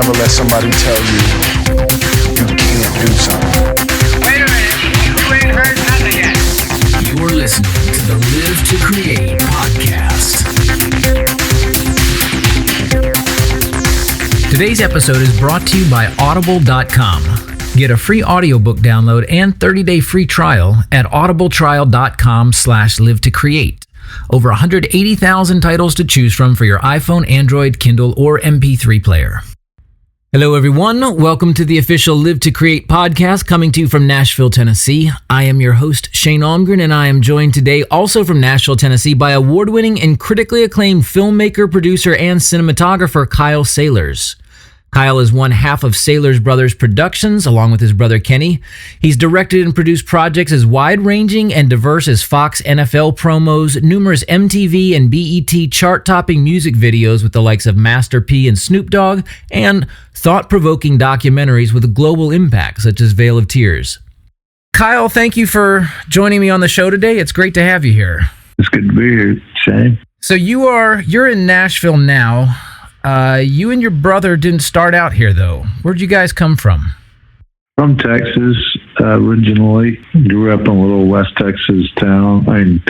never let somebody tell you you can't do something. Wait a minute, you ain't heard nothing yet. You're listening to the Live to Create podcast. Today's episode is brought to you by Audible.com. Get a free audiobook download and 30-day free trial at audibletrial.com/live-to-create. Over 180,000 titles to choose from for your iPhone, Android, Kindle, or MP3 player. Hello, everyone. Welcome to the official Live to Create podcast coming to you from Nashville, Tennessee. I am your host, Shane Almgren, and I am joined today also from Nashville, Tennessee by award-winning and critically acclaimed filmmaker, producer, and cinematographer Kyle Saylors. Kyle is one half of Saylors Brothers Productions, along with his brother Kenny. He's directed and produced projects as wide-ranging and diverse as Fox NFL promos, numerous MTV and BET chart-topping music videos with the likes of Master P and Snoop Dogg, and thought-provoking documentaries with a global impact, such as Veil of Tears. Kyle, thank you for joining me on the show today. It's great to have you here. It's good to be here, Shane. So you're in Nashville now. You and your brother didn't start out here, though. Where'd you guys come from? From Texas, originally. Grew up in a little West Texas town. I mean,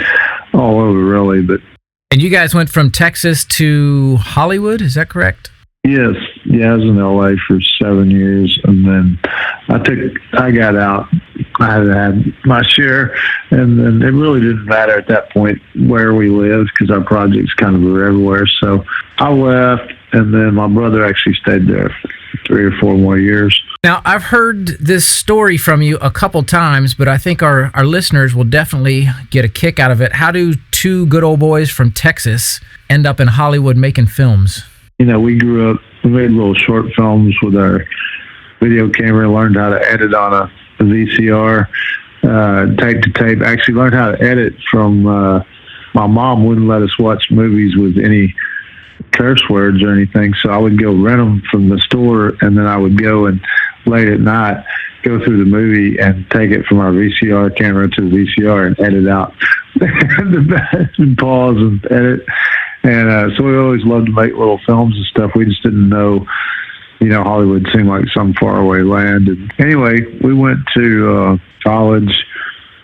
all over, really. But And you guys went from Texas to Hollywood, is that correct? yes, I was in L.A. for 7 years, and then I got out. I had my share, and then it really didn't matter at that point where we lived because our projects kind of were everywhere. So I left, and then my brother actually stayed there for 3 or 4 more years. Now, I've heard this story from you a couple times, but I think our listeners will definitely get a kick out of it. How do two good old boys from Texas end up in Hollywood making films? You know, we grew up, we made little short films with our video camera, learned how to edit on a VCR, tape to tape. Actually learned how to edit from, my mom wouldn't let us watch movies with any curse words or anything, so I would go rent them from the store, and then I would go and late at night go through the movie and take it from our VCR camera to the VCR and edit out and pause and edit. And so we always loved to make little films and stuff. We just didn't know, Hollywood seemed like some faraway land. And anyway, we went to college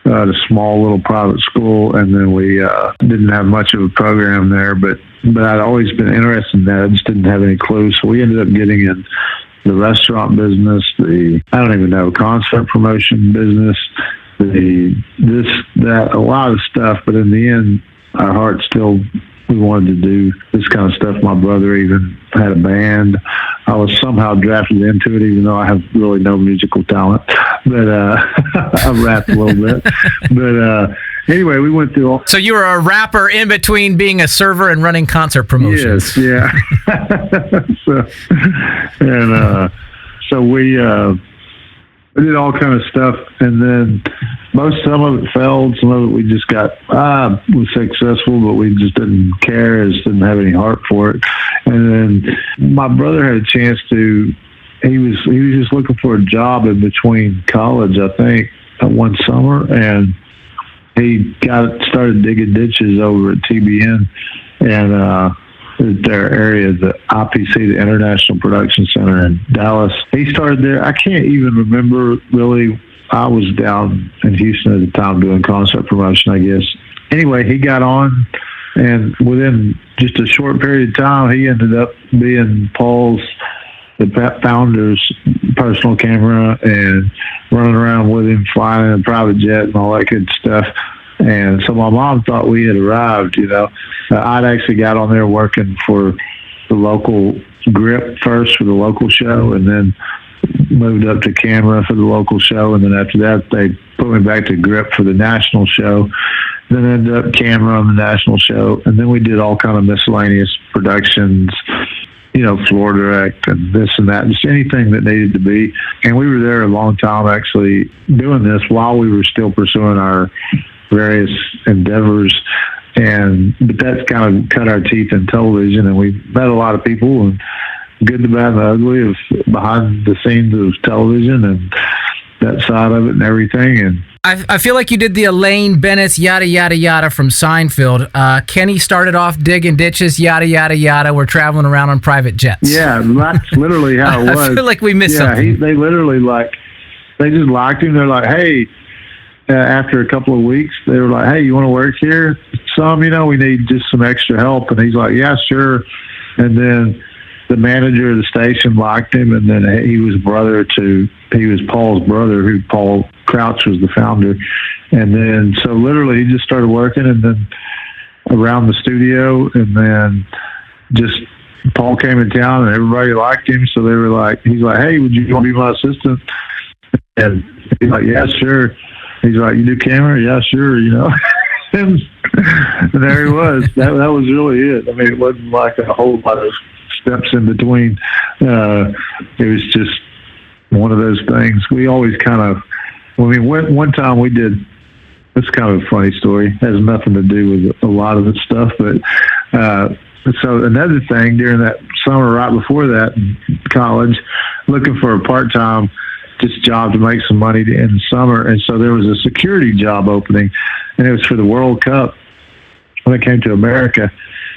at a small little private school, and then we didn't have much of a program there, but I'd always been interested in that. I just didn't have any clue. So we ended up getting in the restaurant business, concert promotion business, a lot of stuff. But in the end, our heart still, we wanted to do this kind of stuff. My brother even had a band. I was somehow drafted into it, even though I have really no musical talent. But I rapped a little bit. But anyway, we went through all... So you were a rapper in between being a server and running concert promotions. Yes, yeah. So we did all kind of stuff, and then some of it failed, some of it we just was successful, but we just didn't care, just didn't have any heart for it. And then my brother had a chance he was just looking for a job in between college, I think, one summer, and he started digging ditches over at TBN, and their area, the IPC, the International Production Center in Dallas. He started there. I can't even remember really. I was down in Houston at the time doing concert promotion, I guess. Anyway, he got on, and within just a short period of time, he ended up being the founder's personal camera, and running around with him, flying in a private jet and all that good stuff. And so my mom thought we had arrived, I'd actually got on there working for the local grip first for the local show, and then moved up to camera for the local show. And then after that, they put me back to grip for the national show. Then ended up camera on the national show. And then we did all kind of miscellaneous productions, floor direct and this and that, just anything that needed to be. And we were there a long time actually doing this while we were still pursuing our various endeavors. But that's kind of cut our teeth in television, and we met a lot of people, and good, the bad, and the ugly of behind the scenes of television and that side of it and everything. And I feel like you did the Elaine Bennett's yada, yada, yada from Seinfeld. Kenny started off digging ditches, yada, yada, yada. We're traveling around on private jets. Yeah, that's literally how it was. I feel like we missed something. They literally, they just liked him. They're like, hey, after a couple of weeks, they were like, hey, you want to work here? We need just some extra help. And he's like, yeah, sure. And then the manager of the station liked him, and then he was Paul's brother, who Paul Crouch was the founder. And then, so literally he just started working, and then around the studio, and then just Paul came in town and everybody liked him. So they were like, he's like, hey, would you want to be my assistant? And he's like, yeah, sure. He's like, you do camera? Yeah, sure, and there he was. That was really it. I mean, it wasn't like a whole lot of steps in between. It was just one of those things. We always one time we did, it's kind of a funny story, it has nothing to do with a lot of the stuff, but so another thing, during that summer right before that in college, looking for a part-time just job to make some money in the summer, and so there was a security job opening, and it was for the World Cup when it came to America.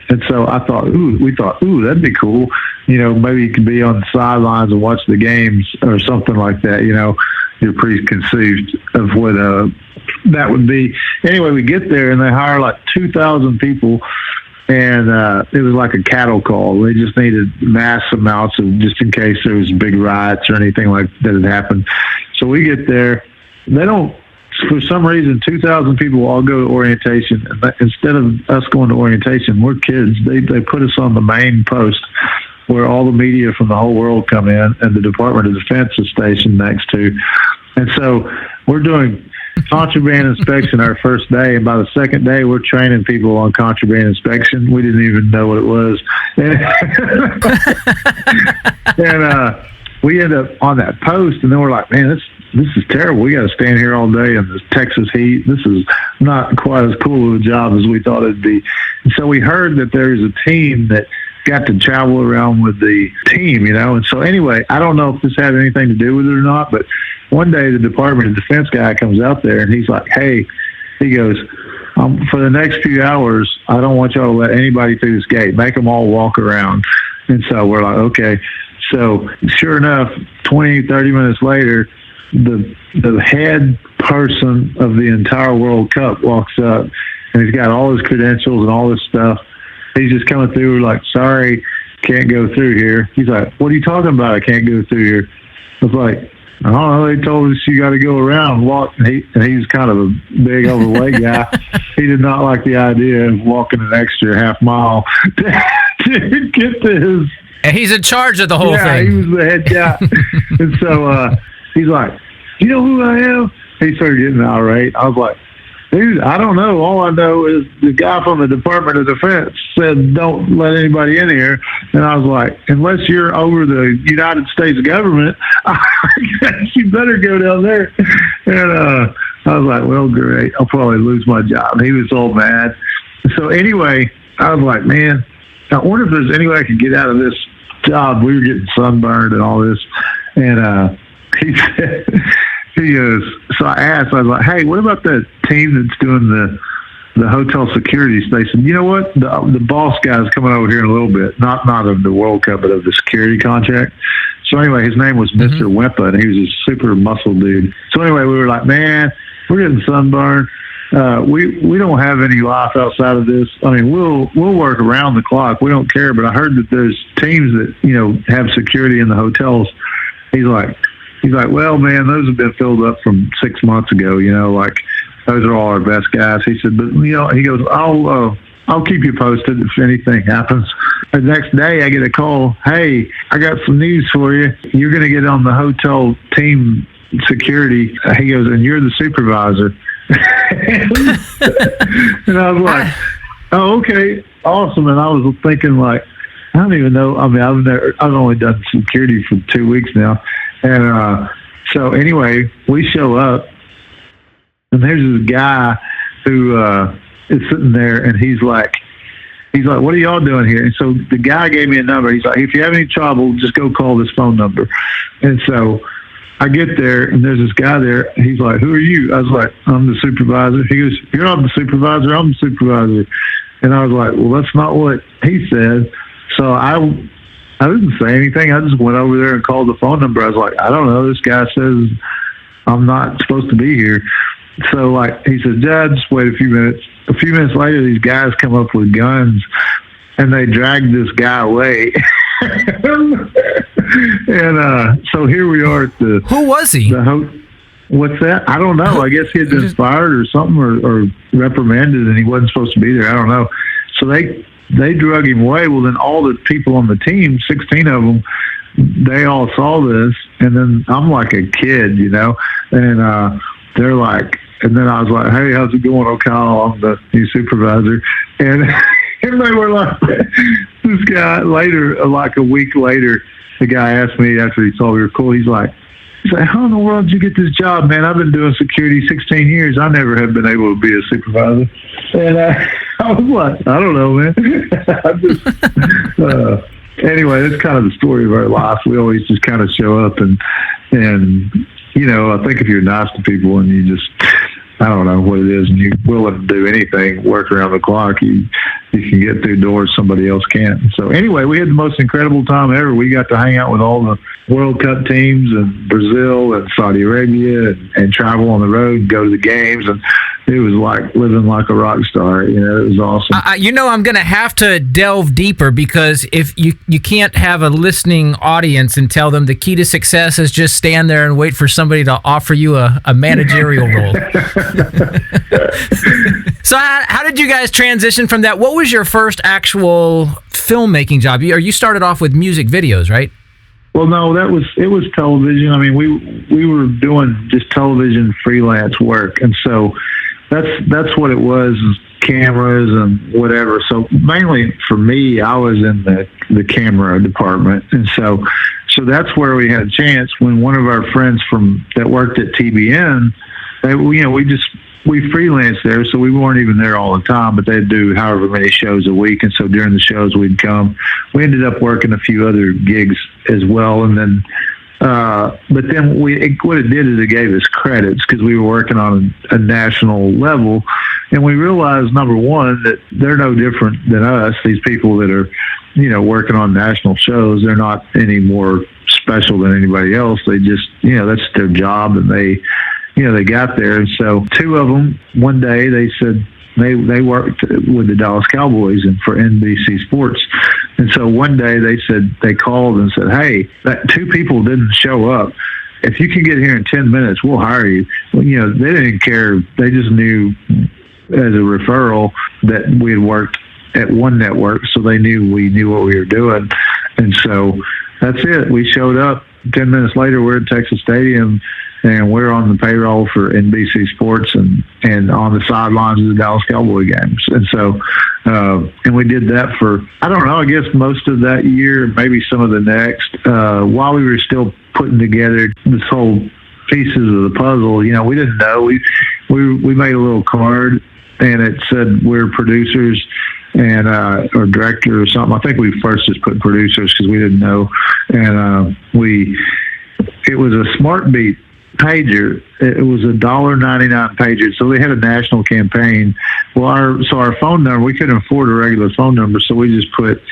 And so we thought, that'd be cool. Maybe you could be on the sidelines and watch the games or something like that. You're preconceived of what that would be. Anyway, we get there and they hire like 2,000 people, and it was like a cattle call. They just needed mass amounts of, just in case there was big riots or anything like that had happened. So we get there. For some reason, 2,000 people all go to orientation. Instead of us going to orientation, we're kids. They put us on the main post where all the media from the whole world come in, and the Department of Defense is stationed next to. And so we're doing contraband inspection our first day, and by the second day, we're training people on contraband inspection. We didn't even know what it was. And we end up on that post, and then we're like, man, this is terrible. We got to stand here all day in the Texas heat. This is not quite as cool of a job as we thought it'd be. And so we heard that there's a team that got to travel around with the team, And so anyway, I don't know if this had anything to do with it or not, but one day the Department of Defense guy comes out there and he's like, hey, he goes, for the next few hours, I don't want y'all to let anybody through this gate. Make them all walk around. And so we're like, okay. So sure enough, 20, 30 minutes later, the head person of the entire World Cup walks up, and he's got all his credentials and all this stuff. He's just coming through like, sorry, can't go through here. He's like, what are you talking about? I can't go through here. I was like, I don't know. They told us you got to go around and walk. And he's kind of a big, overweight guy. He did not like the idea of walking an extra half mile to get to his. And he's in charge of the whole thing. Yeah, he was the head guy. And so he's like, you know who I am? He started getting irate. I was like, dude, I don't know. All I know is the guy from the Department of Defense said don't let anybody in here. And I was like, unless you're over the United States government, I guess you better go down there. And I was like, well, great. I'll probably lose my job. He was all mad. So anyway, I was like, man, I wonder if there's any way I could get out of this job. We were getting sunburned and all this. And he said, he goes, so I asked, I was like, hey, what about that team that's doing the hotel security station? You know what? The boss guy's coming over here in a little bit, not of the World Cup, but of the security contract. So anyway, his name was Mr. Wimpa, and he was a super muscle dude. So anyway, we were like, man, we're getting sunburned. We don't have any life outside of this. I mean, we'll work around the clock. We don't care. But I heard that there's teams that, have security in the hotels. He's like, well, man, those have been filled up from 6 months ago, like those are all our best guys. He said, but, he goes, I'll keep you posted if anything happens. The next day I get a call. Hey, I got some news for you. You're going to get on the hotel team security. He goes, and you're the supervisor. And I was like, oh, okay, awesome. And I was thinking like, I don't even know. I mean, I've only done security for 2 weeks now. And so anyway, we show up, and there's this guy who is sitting there, and he's like, what are y'all doing here? And so the guy gave me a number. He's like, if you have any trouble, just go call this phone number. And so I get there, and there's this guy there. He's like, "Who are you?" I was like, "I'm the supervisor." He goes, "You're not the supervisor. I'm the supervisor." And I was like, "Well, that's not what he said." So I didn't say anything. I just went over there and called the phone number. I was like, "I don't know. This guy says I'm not supposed to be here." So like he said, "Dad, just wait a few minutes." A few minutes later, these guys come up with guns, and they dragged this guy away. And so here we are at the. Who was he? What's that? I don't know. I guess he had been fired or something, or reprimanded, and he wasn't supposed to be there. I don't know. So they drug him away. Well, then all the people on the team, 16 of them, they all saw this, and then I'm like a kid, and they're like, and then I was like, "Hey, how's it going, O'Kyle? I'm the new supervisor," and. And they were like, this guy later, like a week later, the guy asked me after he saw we were cool, he's like, "How in the world did you get this job, man? I've been doing security 16 years. I never have been able to be a supervisor." And I was like, "I don't know, man." Anyway, that's kind of the story of our life. We always just kind of show up and I think if you're nice to people and you just, I don't know what it is, and you're willing to do anything, work around the clock, you can get through doors somebody else can't. So anyway, we had the most incredible time ever. We got to hang out with all the World Cup teams in Brazil and Saudi Arabia and travel on the road and go to the games. And it was like living like a rock star. It was awesome. I'm going to have to delve deeper, because if you can't have a listening audience and tell them the key to success is just stand there and wait for somebody to offer you a managerial role. So how did you guys transition from that? What was your first actual filmmaking job? You started off with music videos, right? Well, no, it was television. I mean, we were doing just television freelance work, and so that's what it was, cameras and whatever. So mainly for me, I was in the camera department, and so that's where we had a chance when one of our friends that worked at TBN, we freelanced there, so we weren't even there all the time, but they'd do however many shows a week, and so during the shows we'd come. We ended up working a few other gigs as well, and then but then what it did is it gave us credits because we were working on a national level, and we realized, number one, that they're no different than us. These people that are working on national shows, they're not any more special than anybody else. They just that's their job, and they got there. And so two of them, one day they said they worked with the Dallas Cowboys and for NBC Sports. And so one day they called and said, "Hey, that two people didn't show up. If you can get here in 10 minutes, we'll hire you." Well, they didn't care. They just knew as a referral that we had worked at one network. So they knew we knew what we were doing. And so that's it. We showed up. 10 minutes later, we're at Texas Stadium, and we're on the payroll for NBC Sports and on the sidelines of the Dallas Cowboy games. And so, and we did that for, I don't know, I guess most of that year, maybe some of the next, while we were still putting together this whole pieces of the puzzle. We didn't know. We made a little card, and it said we're producers and or director or something. I think we first just put producers because we didn't know. And it was a Smart Beat pager. It was a $1.99 pager. So they had a national campaign. Well, our phone number, we couldn't afford a regular phone number, so we just put,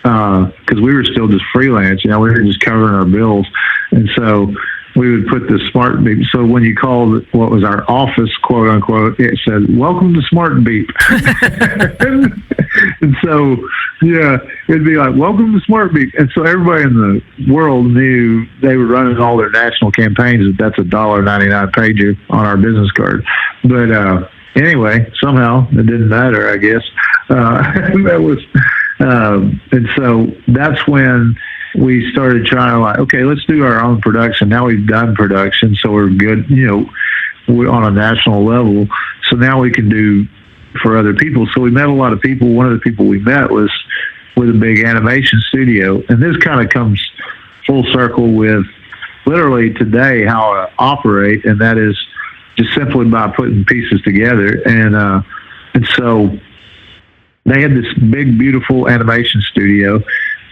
because we were still just freelance, we were just covering our bills. And so we would put the Smart Beep. So when you called what was our office, quote unquote, it said, "Welcome to Smart Beep." And so, it'd be like, "Welcome to Smart Beep." And so everybody in the world knew they were running all their national campaigns. That's a $1.99 pager on our business card. But anyway, somehow it didn't matter, I guess. That was, and so that's when we started trying to okay, let's do our own production. Now we've done production, so we're good, we're on a national level. So now we can do for other people. So we met a lot of people. One of the people we met was with a big animation studio. And this kind of comes full circle with literally today how I operate, and that is just simply by putting pieces together. And so they had this big, beautiful animation studio.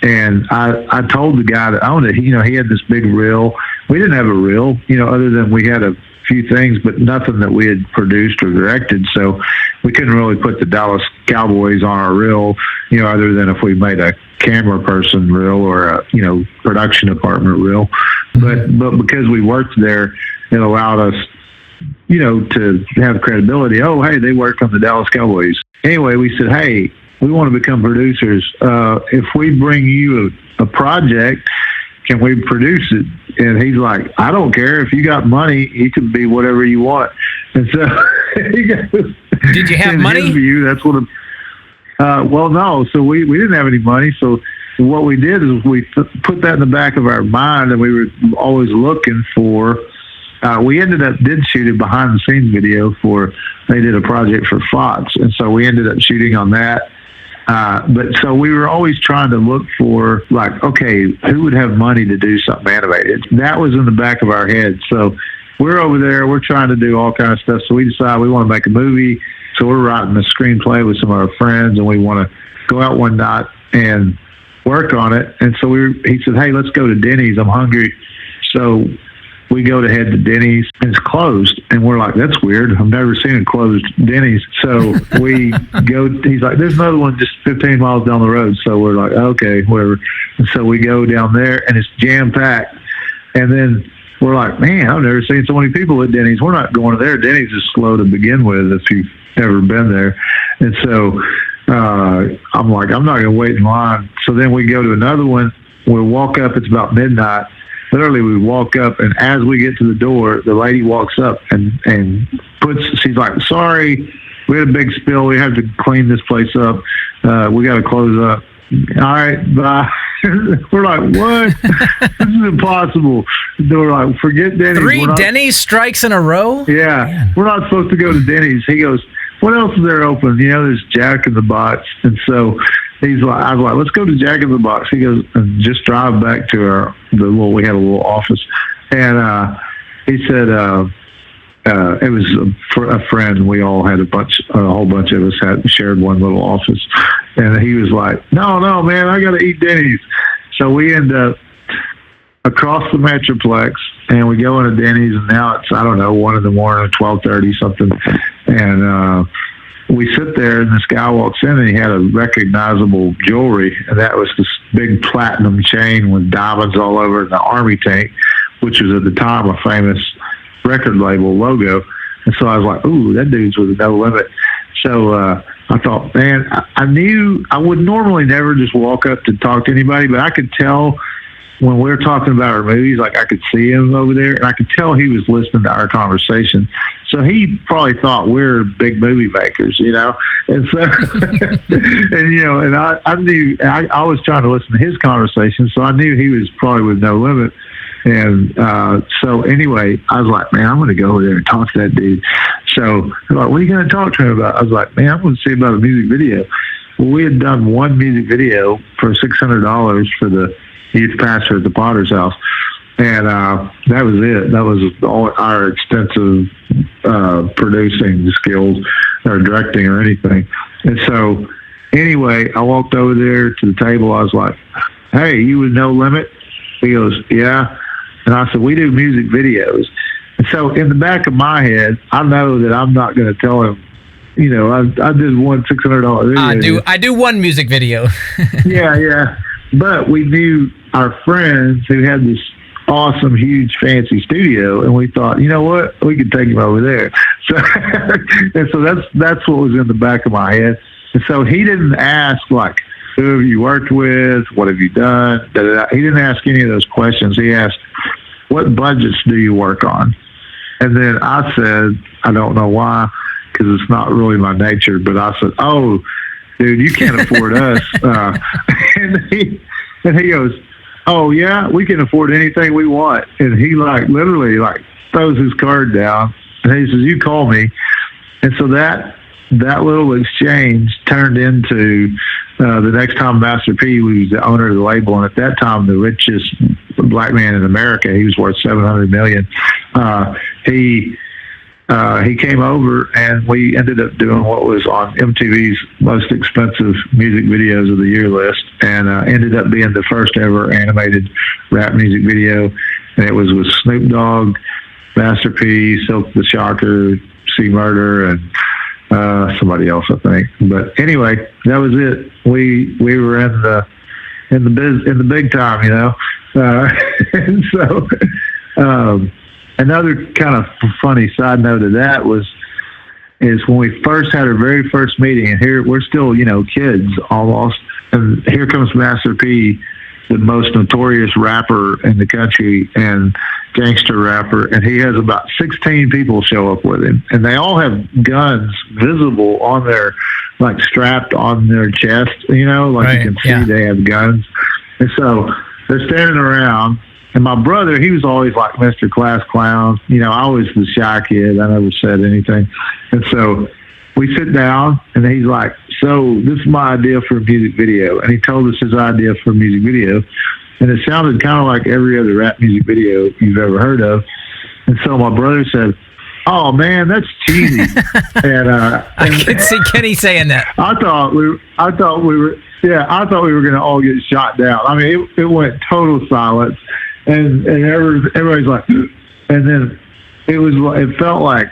And I told the guy that owned it, he had this big reel we didn't have a reel, other than we had a few things, but nothing that we had produced or directed. So we couldn't really put the Dallas Cowboys on our reel, other than if we made a camera person reel or a, production department reel. But because we worked there, it allowed us, to have credibility. Oh, hey, they work on the Dallas Cowboys. Anyway, we said, hey, we want to become producers. If we bring you a project, can we produce it? And he's like, I don't care. If you got money, you can be whatever you want. And so he goes, did you have money? His view, that's what. Well, no. So we didn't have any money. So what we did is we put that in the back of our mind, and we were always looking for. We did shoot a behind the scenes video they did a project for Fox, and so we ended up shooting on that. But so we were always trying to look for, like, okay, who would have money to do something animated? That was in the back of our head. So we're over there, we're trying to do all kinds of stuff. So we decide we want to make a movie. So we're writing a screenplay with some of our friends, and we want to go out one night and work on it. And so he said, hey, let's go to Denny's. I'm hungry. So we go to head to Denny's, and it's closed. And we're like, that's weird. I've never seen a closed Denny's. So we go, he's like, there's another one just 15 miles down the road. So we're like, okay, whatever. And so we go down there, and it's jam-packed. And then we're like, man, I've never seen so many people at Denny's. We're not going to there. Denny's is slow to begin with if you've ever been there. And so I'm like, I'm not going to wait in line. So then we go to another one. We walk up. It's about midnight. Literally, we walk up, and as we get to the door, the lady walks up and she's like, sorry, we had a big spill. We have to clean this place up. We got to close up. All right, bye. We're like, what? This is impossible. We're like, forget Denny's. 3 Denny's strikes in a row? Yeah. Man. We're not supposed to go to Denny's. He goes, what else is there open? There's Jack in the Box. And so I was like, let's go to Jack in the Box. He goes, and just drive back to we had a little office. And he said, it was for a friend. We all had a whole bunch of us had shared one little office. And he was like, no, man, I got to eat Denny's. So we end up across the Metroplex, and we go into Denny's, and now it's, I don't know, 1 in the morning, 12:30 something. And we sit there, and this guy walks in, and he had a recognizable jewelry, and that was this big platinum chain with diamonds all over it, the Army tank, which was at the time a famous record label logo. And so I was like, ooh, that dude's with No Limit. So I thought, man, I knew I would normally never just walk up to talk to anybody, but I could tell when we were talking about our movies, like I could see him over there, and I could tell he was listening to our conversation. So he probably thought we're big movie makers, And so, and I knew I was trying to listen to his conversation, so I knew he was probably with No Limit. And so anyway, I was like, man, I'm going to go over there and talk to that dude. So they're like, what are you going to talk to him about? I was like, man, I'm going to see about a music video. Well, we had done one music video for $600 for the youth pastor at the Potter's house. And that was it. That was all our extensive producing skills or directing or anything. And so anyway, I walked over there to the table. I was like, hey, you with No Limit? He goes, yeah. And I said, we do music videos. And so in the back of my head, I know that I'm not going to tell him, I did one $600 video. I do one music video. Yeah. But we knew our friends who had this awesome, huge, fancy studio, and we thought, you know what, we could take him over there. So, and so that's what was in the back of my head. And so he didn't ask, like, who have you worked with? What have you done? He didn't ask any of those questions. He asked, what budgets do you work on? And then I said, I don't know why, because it's not really my nature, but I said, oh, dude, you can't afford us. And he goes, oh, yeah, we can afford anything we want. And he literally throws his card down, and he says, you call me. And so that little exchange turned into the next time Master P was the owner of the label, and at that time the richest black man in America. He was worth $700 million. He came over, and we ended up doing what was on MTV's most expensive music videos of the year list, and ended up being the first ever animated rap music video. and it was with Snoop Dogg, Master P, SIlkk the Shocker, C Murder, and somebody else, I think. But anyway, that was it. We were in the big time, you know. And so another kind of funny side note of that is when we first had our very first meeting, and here we're still, you know, kids almost, and here comes Master P, the most notorious rapper in the country and gangster rapper, and he has about 16 people show up with him, and they all have guns visible on their, like, strapped on their chest, you know, like right, you can see they have guns. And so they're standing around, and my brother, he was always like Mr. Class Clown. You know, I was the shy kid. I never said anything. And so we sit down, and he's like, so this is my idea for a music video. And he told us his idea for a music video. And it sounded kind of like every other rap music video you've ever heard of. And so my brother said, oh, man, that's cheesy. And I could see Kenny saying that. I thought we were going to all get shot down. I mean, it went total silence. And everybody's like, and then it felt like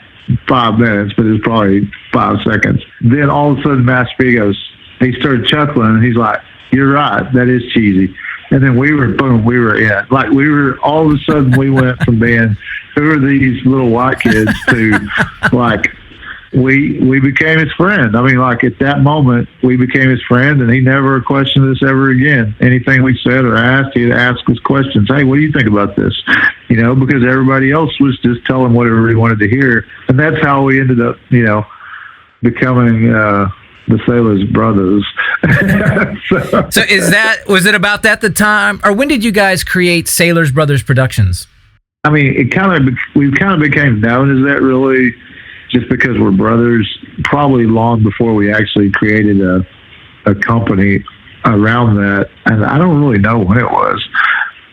5 minutes, but it was probably 5 seconds. Then all of a sudden, Master P goes, he started chuckling, and he's like, you're right, that is cheesy. And then we were in. Like, all of a sudden, we went from being, who are these little white kids, to, like, we became his friend. I mean, like, at that moment, we became his friend, and he never questioned us ever again. Anything we said or asked, he'd ask us questions. Hey, what do you think about this? You know, because everybody else was just telling whatever he wanted to hear. And that's how we ended up, you know, becoming the Saylors brothers. So was it about that the time, or when did you guys create Saylors Brothers Productions? I mean, we kind of became known as that, really, just because we're brothers, probably long before we actually created a company around that. And I don't really know when it was.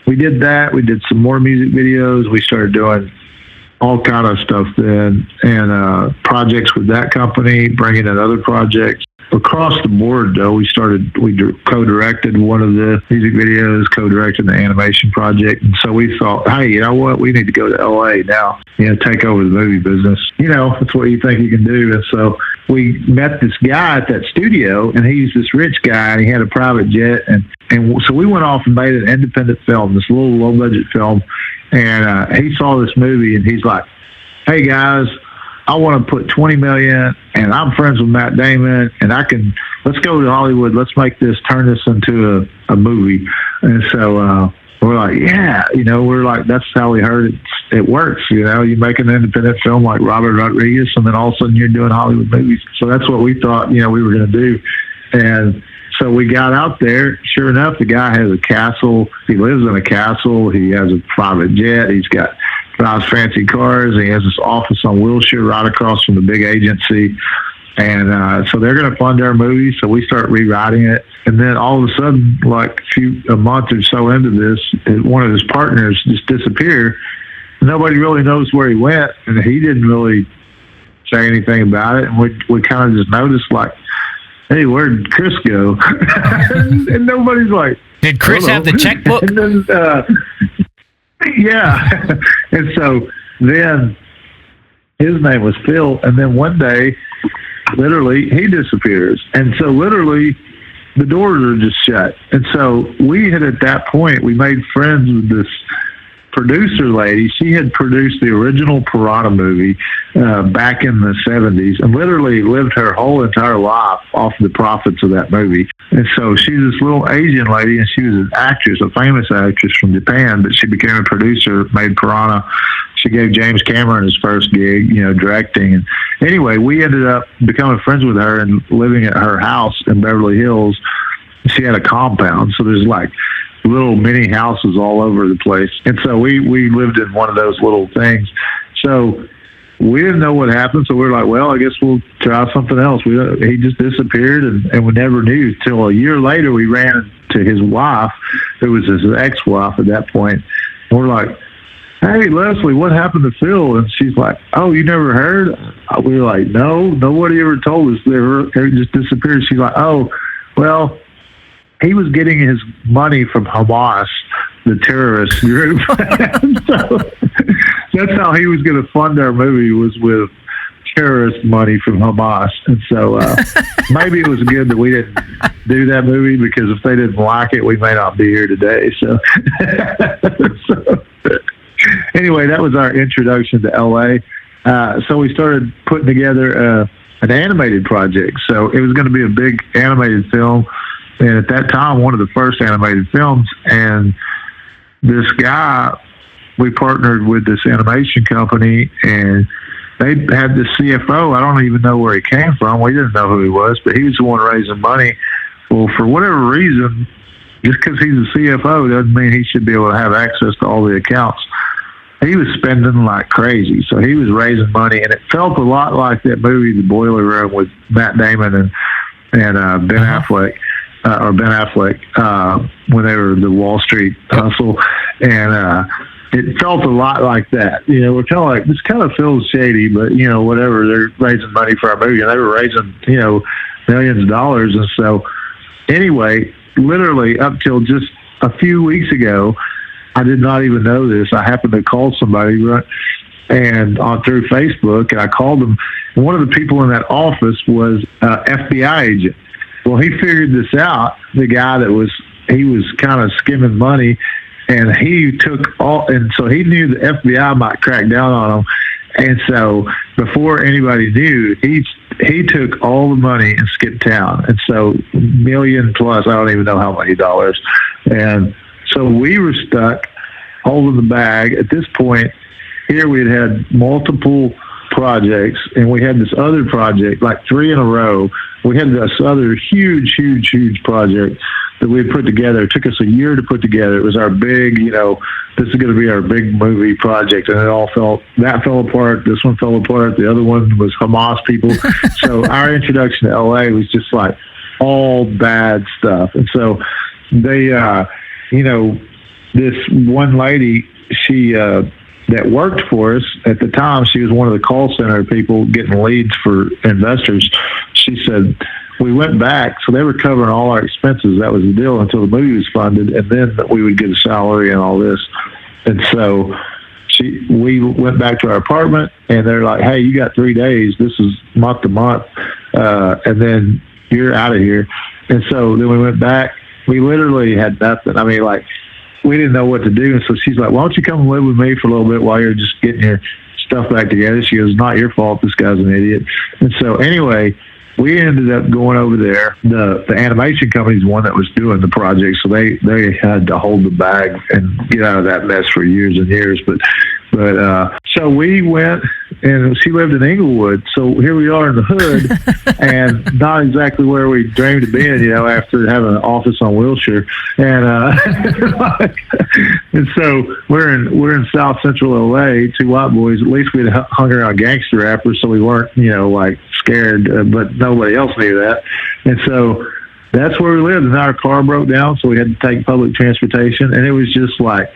We did that. We did some more music videos. We started doing all kind of stuff then, and projects with that company, bringing in other projects. Across the board, though, we co-directed one of the music videos, co-directed the animation project. And so we thought, hey, you know what? We need to go to LA now, you know, take over the movie business. You know, that's what you think you can do. And so we met this guy at that studio, and he's this rich guy, and he had a private jet. And so we went off and made an independent film, this little low-budget film. And he saw this movie, and he's like, hey, guys, I want to put $20 million, and I'm friends with Matt Damon, and let's go to Hollywood. Let's turn this into a movie. And so we're like, yeah, you know, that's how we heard it works. You know, you make an independent film like Robert Rodriguez, and then all of a sudden you're doing Hollywood movies. So that's what we thought, you know, we were going to do. And so we got out there. Sure enough, the guy has a castle. He lives in a castle. He has a private jet. He's got drives fancy cars. He has this office on Wilshire right across from the big agency. And so they're going to fund our movie. So we start rewriting it. And then all of a sudden, like a month or so into this, one of his partners just disappeared. Nobody really knows where he went. And he didn't really say anything about it. And we kind of just noticed, like, hey, where'd Chris go? And nobody's like, did Chris have the checkbook? And then, yeah. And so then his name was Phil. And then one day, literally, he disappears. And so literally, the doors are just shut. And so we had, at that point, we made friends with this producer lady. She had produced the original Piranha movie back in the 70s and literally lived her whole entire life off the profits of that movie. And so she's this little Asian lady, and she was an actress, a famous actress from Japan, but she became a producer, made Piranha. She gave James Cameron his first gig, you know, directing. And anyway, we ended up becoming friends with her and living at her house in Beverly Hills. She had a compound, so there's like little mini houses all over the place. And so we lived in one of those little things. So we didn't know what happened. So we were like, well, I guess we'll try something else. He just disappeared, and we never knew. Till a year later, we ran into his wife, who was his ex-wife at that point. And we're like, hey, Leslie, what happened to Phil? And she's like, oh, you never heard? We were like, no, nobody ever told us. They just disappeared. She's like, oh, well, he was getting his money from Hamas the terrorist group. So that's how he was going to fund our movie, was with terrorist money from Hamas. And so maybe it was good that we didn't do that movie, because if they didn't like it, we may not be here today. So, anyway, that was our introduction to LA. So we started putting together an animated project. So it was going to be a big animated film, and at that time, one of the first animated films. And this guy, we partnered with this animation company, and they had the CFO. I don't even know where he came from. We didn't know who he was, but he was the one raising money. Well, for whatever reason, just because he's a CFO doesn't mean he should be able to have access to all the accounts. He was spending like crazy. So he was raising money, and it felt a lot like that movie, The Boiler Room, with Matt Damon and Ben Affleck, when they were the Wall Street Hustle. And it felt a lot like that. You know, we're kind of like, this kind of feels shady, but, you know, whatever. They're raising money for our movie, and they were raising, you know, millions of dollars. And so anyway, literally up till just a few weeks ago, I did not even know this. I happened to call somebody and through Facebook, and I called them. And one of the people in that office was an FBI agent. Well, he figured this out. The guy he was kind of skimming money, and he took and so he knew the FBI might crack down on him. And so before anybody knew, he took all the money and skipped town. And so million plus, I don't even know how many dollars. And so we were stuck holding the bag. At this point, here we had multiple projects, and we had this other project, like 3 in a row. We had this other huge project that we had put together. It took us a year to put together. It was our big, you know, this is going to be our big movie project, and that fell apart. This one fell apart. The other one was Hamas people. So our introduction to LA was just like all bad stuff. And so they, you know, this one lady, she that worked for us at the time, she was one of the call center people getting leads for investors. She said, we went back, so they were covering all our expenses. That was the deal until the movie was funded, and then we would get a salary and all this. And so we went back to our apartment, and they're like, hey, you got 3 days. This is month to month, and then you're out of here. And so then we went back. We literally had nothing. I mean, like, we didn't know what to do. And so she's like, why don't you come and live with me for a little bit while you're just getting your stuff back together? She goes, not your fault. This guy's an idiot. And so anyway, we ended up going over there. The animation company's the one that was doing the project, so they had to hold the bag and get out of that mess for years and years. But so we went, and she lived in Inglewood. So here we are in the hood, and not exactly where we dreamed of being, you know, after having an office on Wilshire. And and so we're in South Central LA, 2 white boys. At least we had hung around gangster rappers, so we weren't, you know, like scared, but nobody else knew that. And so that's where we lived. And our car broke down, so we had to take public transportation, and it was just like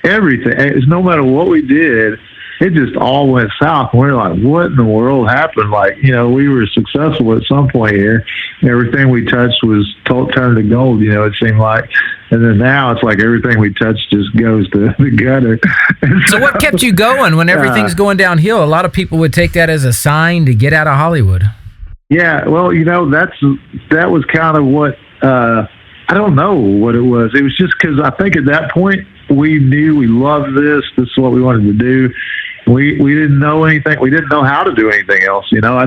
everything. It's no matter what we did, it just all went south. And we're like, what in the world happened? Like, you know, we were successful at some point here. Everything we touched was turned to gold, you know, it seemed like. And then now it's like everything we touch just goes to the gutter. So what kept you going when everything's going downhill? A lot of people would take that as a sign to get out of Hollywood. Yeah, well, you know, that was kind of what, I don't know what it was. It was just because I think at that point we knew we loved this. This is what we wanted to do. We didn't know anything. We didn't know how to do anything else. You know, I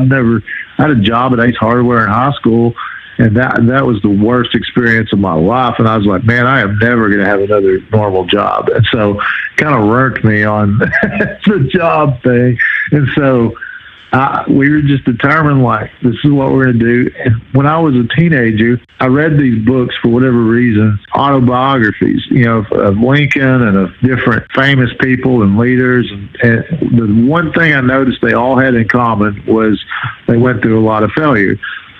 had a job at Ace Hardware in high school, and that was the worst experience of my life. And I was like, man, I am never going to have another normal job. And so kind of irked me on the job thing. And so we were just determined, like, this is what we're going to do. And when I was a teenager, I read these books for whatever reason, autobiographies, you know, of Lincoln and of different famous people and leaders. And the one thing I noticed they all had in common was they went through a lot of failure.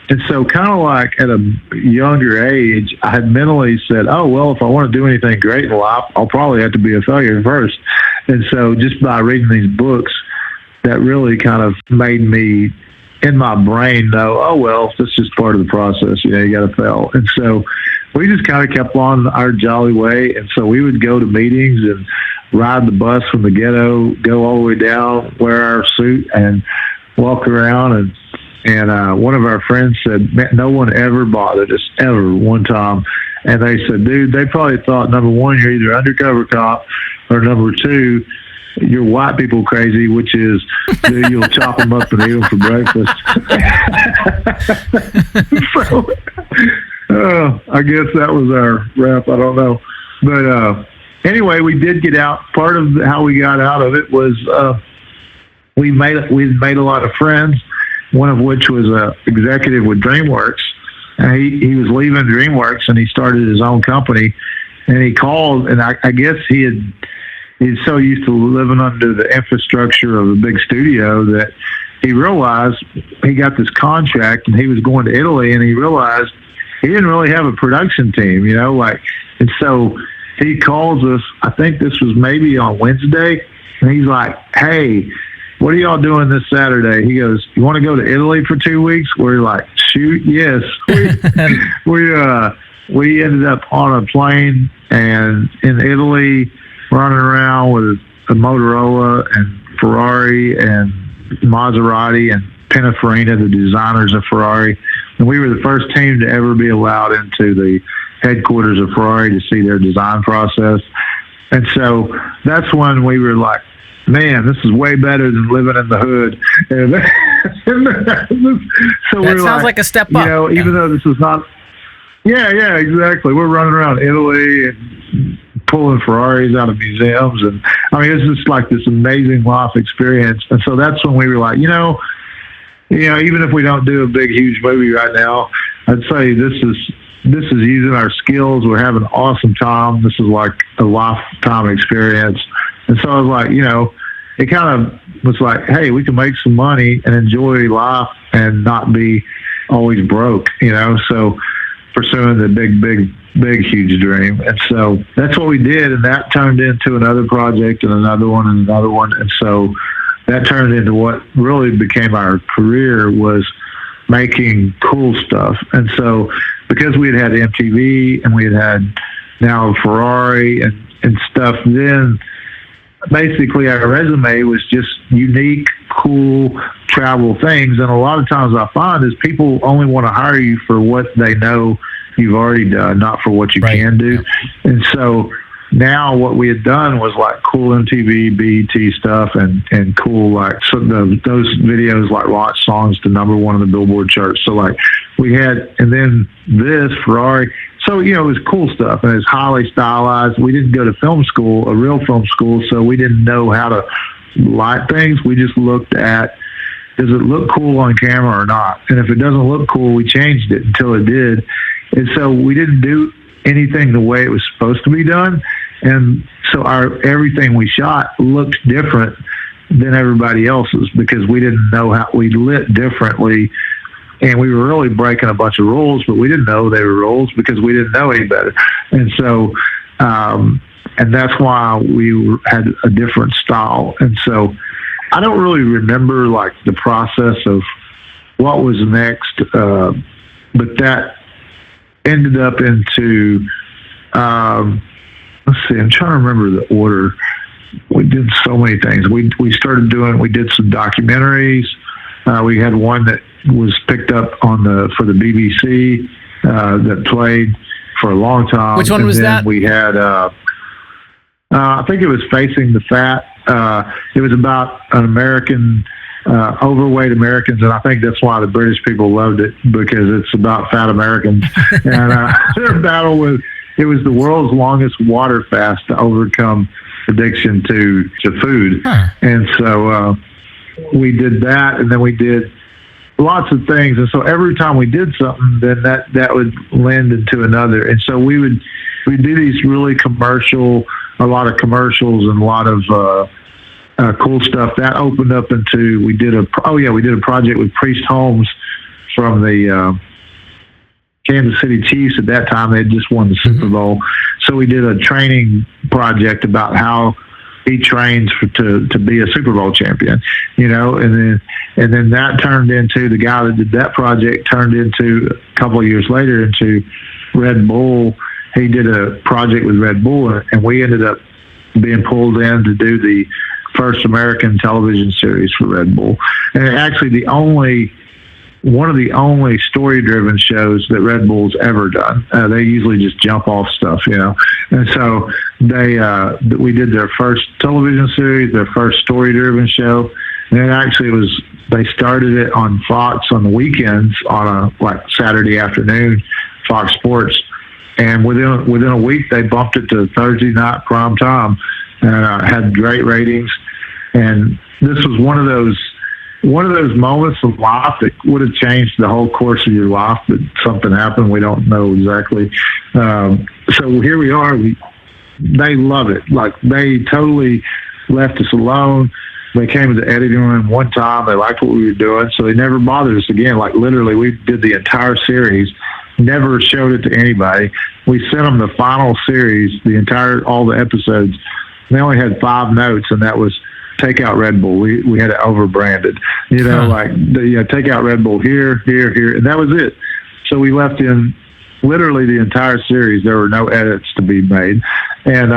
And so kind of like at a younger age, I had mentally said, oh, well, if I want to do anything great in life, I'll probably have to be a failure first. And so just by reading these books, that really kind of made me in my brain know, oh, well, this is just part of the process. You got to fail. And so we just kind of kept on our jolly way. And so we would go to meetings and ride the bus from the ghetto, go all the way down, wear our suit, and walk around. And one of our friends said, man, no one ever bothered us, ever, one time. And they said, dude, they probably thought, number one, you're either undercover cop, or number two, you're white people crazy, which is, dude, you'll chop them up and eat them for breakfast. So, I guess that was our rap. I don't know. But anyway, we did get out. Part of how we got out of it was we made a lot of friends, one of which was an executive with DreamWorks. And he was leaving DreamWorks, and he started his own company. And he called, and I guess he's so used to living under the infrastructure of a big studio that he realized he got this contract, and he was going to Italy, and he realized he didn't really have a production team, and so he calls us, I think this was maybe on Wednesday, and he's like, hey, what are y'all doing this Saturday? He goes, you want to go to Italy for 2 weeks? We're like, shoot, yes. We ended up on a plane and in Italy running around with a Motorola and Ferrari and Maserati and Pininfarina, the designers of Ferrari. And we were the first team to ever be allowed into the headquarters of Ferrari to see their design process. And so that's when we were like, man, this is way better than living in the hood. So that sounds like a step up. Even though this is not, yeah, exactly. We're running around Italy and pulling Ferraris out of museums. And I mean, it's just like this amazing life experience. And so that's when we were like, even if we don't do a big, huge movie right now, I'd say this is using our skills. We're having an awesome time. This is like a lifetime experience. And so I was like, it kind of was like, hey, we can make some money and enjoy life and not be always broke, so pursuing the big, huge dream. And so that's what we did. And that turned into another project and another one and another one. And so that turned into what really became our career, was making cool stuff. And so because we had MTV and we had now Ferrari and stuff, then basically our resume was just unique, cool travel things. And a lot of times I find is people only want to hire you for what they know you've already done, not for what you can do. And so now what we had done was like cool MTV, BET stuff and cool, like those videos like launch songs to number one on the Billboard charts. So like we had, and then this Ferrari. So, it was cool stuff, and it's highly stylized. We didn't go to film school, a real film school, so we didn't know how to light things. We just looked at, does it look cool on camera or not? And if it doesn't look cool, we changed it until it did. And so we didn't do anything the way it was supposed to be done. And so everything we shot looked different than everybody else's because we didn't know how we lit differently. And we were really breaking a bunch of rules, but we didn't know they were rules because we didn't know any better. And so, and that's why we had a different style. And so I don't really remember like the process of what was next, but that ended up into, let's see, I'm trying to remember the order. We did so many things. We did some documentaries. We had one that was picked up for the BBC that played for a long time. Which one was that? We had, I think it was Facing the Fat. It was about an American, overweight Americans, and I think that's why the British people loved it, because it's about fat Americans. And their battle was, it was the world's longest water fast to overcome addiction to food. Huh. And so we did that, and then we did lots of things. And so every time we did something, then that would lend into another. And so we do these really a lot of commercials and a lot of cool stuff. That opened up into, we did a project with Priest Holmes from the Kansas City Chiefs. At that time, they had just won the Super Bowl. So we did a training project about how he trains to be a Super Bowl champion, and then that turned into, the guy that did that project turned into, a couple of years later, into Red Bull. He did a project with Red Bull, and we ended up being pulled in to do the first American television series for Red Bull. And actually one of the only story-driven shows that Red Bull's ever done. They usually just jump off stuff, And so we did their first television series, their first story-driven show. And it actually they started it on Fox on the weekends on a Saturday afternoon, Fox Sports. And within a week, they bumped it to Thursday night prime time and had great ratings. And this was one of those moments of life that would have changed the whole course of your life, but something happened. We don't know exactly. So here we are. They love it. They totally left us alone. They came to the editing room one time. They liked what we were doing, so they never bothered us again. Literally, we did the entire series, never showed it to anybody. We sent them the final series, all the episodes. They only had 5 notes, and that was take out Red Bull. We had it overbranded, take out Red Bull here, and that was it. So we left in literally the entire series. There were no edits to be made, and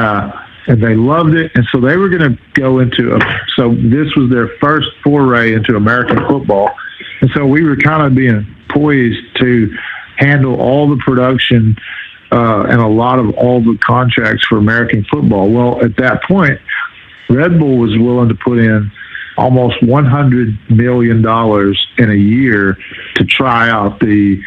they loved it. And so they were going to go into so this was their first foray into American football, and so we were kind of being poised to handle all the production and a lot of all the contracts for American football. Well, at that point, Red Bull was willing to put in almost $100 million in a year to try out the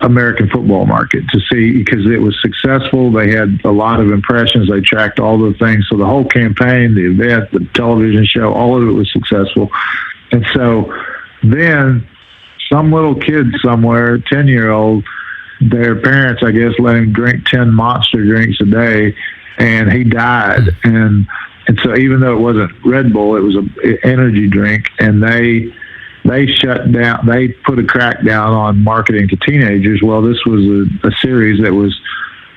American football market, to see, because it was successful. They had a lot of impressions. They tracked all the things. So the whole campaign, the event, the television show, all of it was successful. And so then some little kid somewhere, 10-year-old, their parents, I guess, let him drink 10 Monster drinks a day, and he died. And so even though it wasn't Red Bull, it was an energy drink, and they shut down. They put a crackdown on marketing to teenagers. Well, this was a series that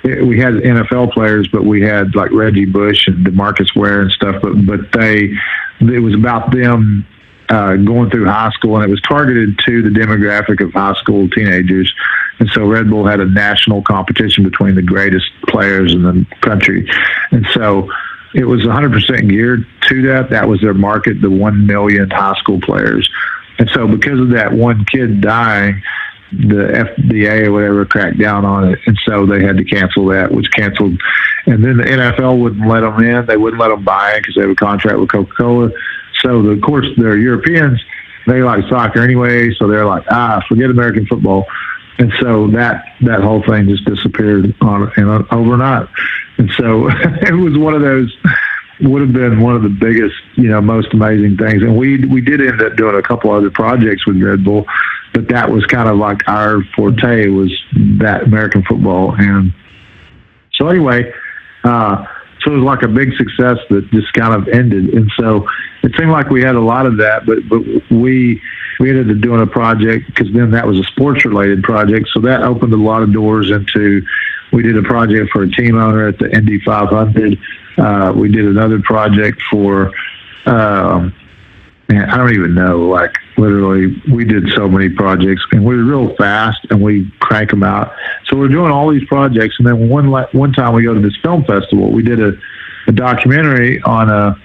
we had NFL players, but we had like Reggie Bush and DeMarcus Ware and stuff. But it was about them going through high school, and it was targeted to the demographic of high school teenagers. And so Red Bull had a national competition between the greatest players in the country, and so it was 100% geared to that. That was their market, the 1 million high school players. And so because of that one kid dying, the FDA or whatever cracked down on it. And so they had to cancel that, which canceled. And then the NFL wouldn't let them in. They wouldn't let them buy in because they have a contract with Coca-Cola. So, of course, they're Europeans. They like soccer anyway. So they're like, forget American football. And so that whole thing just disappeared overnight. And so it was one of those, would have been one of the biggest, most amazing things. And we did end up doing a couple other projects with Red Bull, but that was kind of like our forte, was that American football. And so anyway, so it was like a big success that just kind of ended. And so it seemed like we had a lot of that, but we ended up doing a project, because then that was a sports related project. So that opened a lot of doors into, we did a project for a team owner at the Indy 500. We did another project for, I don't even know, literally we did so many projects, and we're real fast and we crank them out. So we're doing all these projects. And then one time we go to this film festival, we did a documentary on a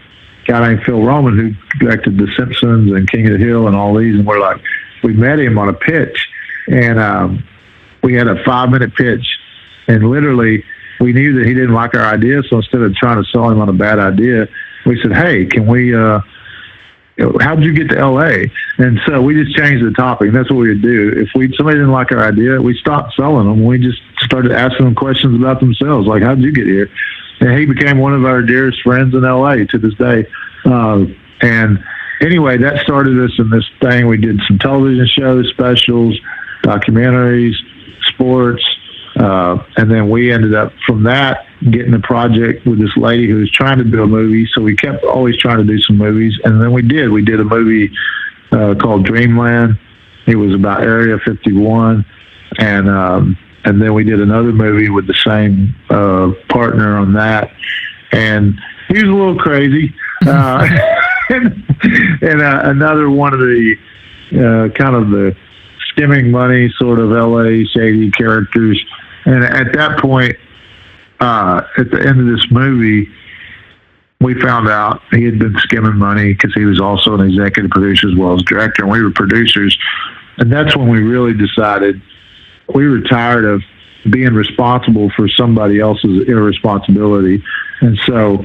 guy named Phil Roman, who directed The Simpsons and King of the Hill and all these. And we met him on a pitch, and we had a 5-minute pitch, and literally we knew that he didn't like our idea. So instead of trying to sell him on a bad idea, we said, hey, can we, how'd you get to LA? And so we just changed the topic. And that's what we would do. If somebody didn't like our idea, we stopped selling them. We just started asking them questions about themselves. Like, how'd you get here? And he became one of our dearest friends in LA to this day. And anyway, that started us in this thing. We did some television shows, specials, documentaries, sports. And then we ended up from that getting a project with this lady who was trying to do a movie. So we kept always trying to do some movies. And then we did a movie called Dreamland. It was about Area 51. And then we did another movie with the same partner on that. And, he was a little crazy. And another one of the kind of the skimming money sort of LA shady characters. And at that point, at the end of this movie, we found out he had been skimming money because he was also an executive producer as well as director, and we were producers. And that's when we really decided we were tired of being responsible for somebody else's irresponsibility. And so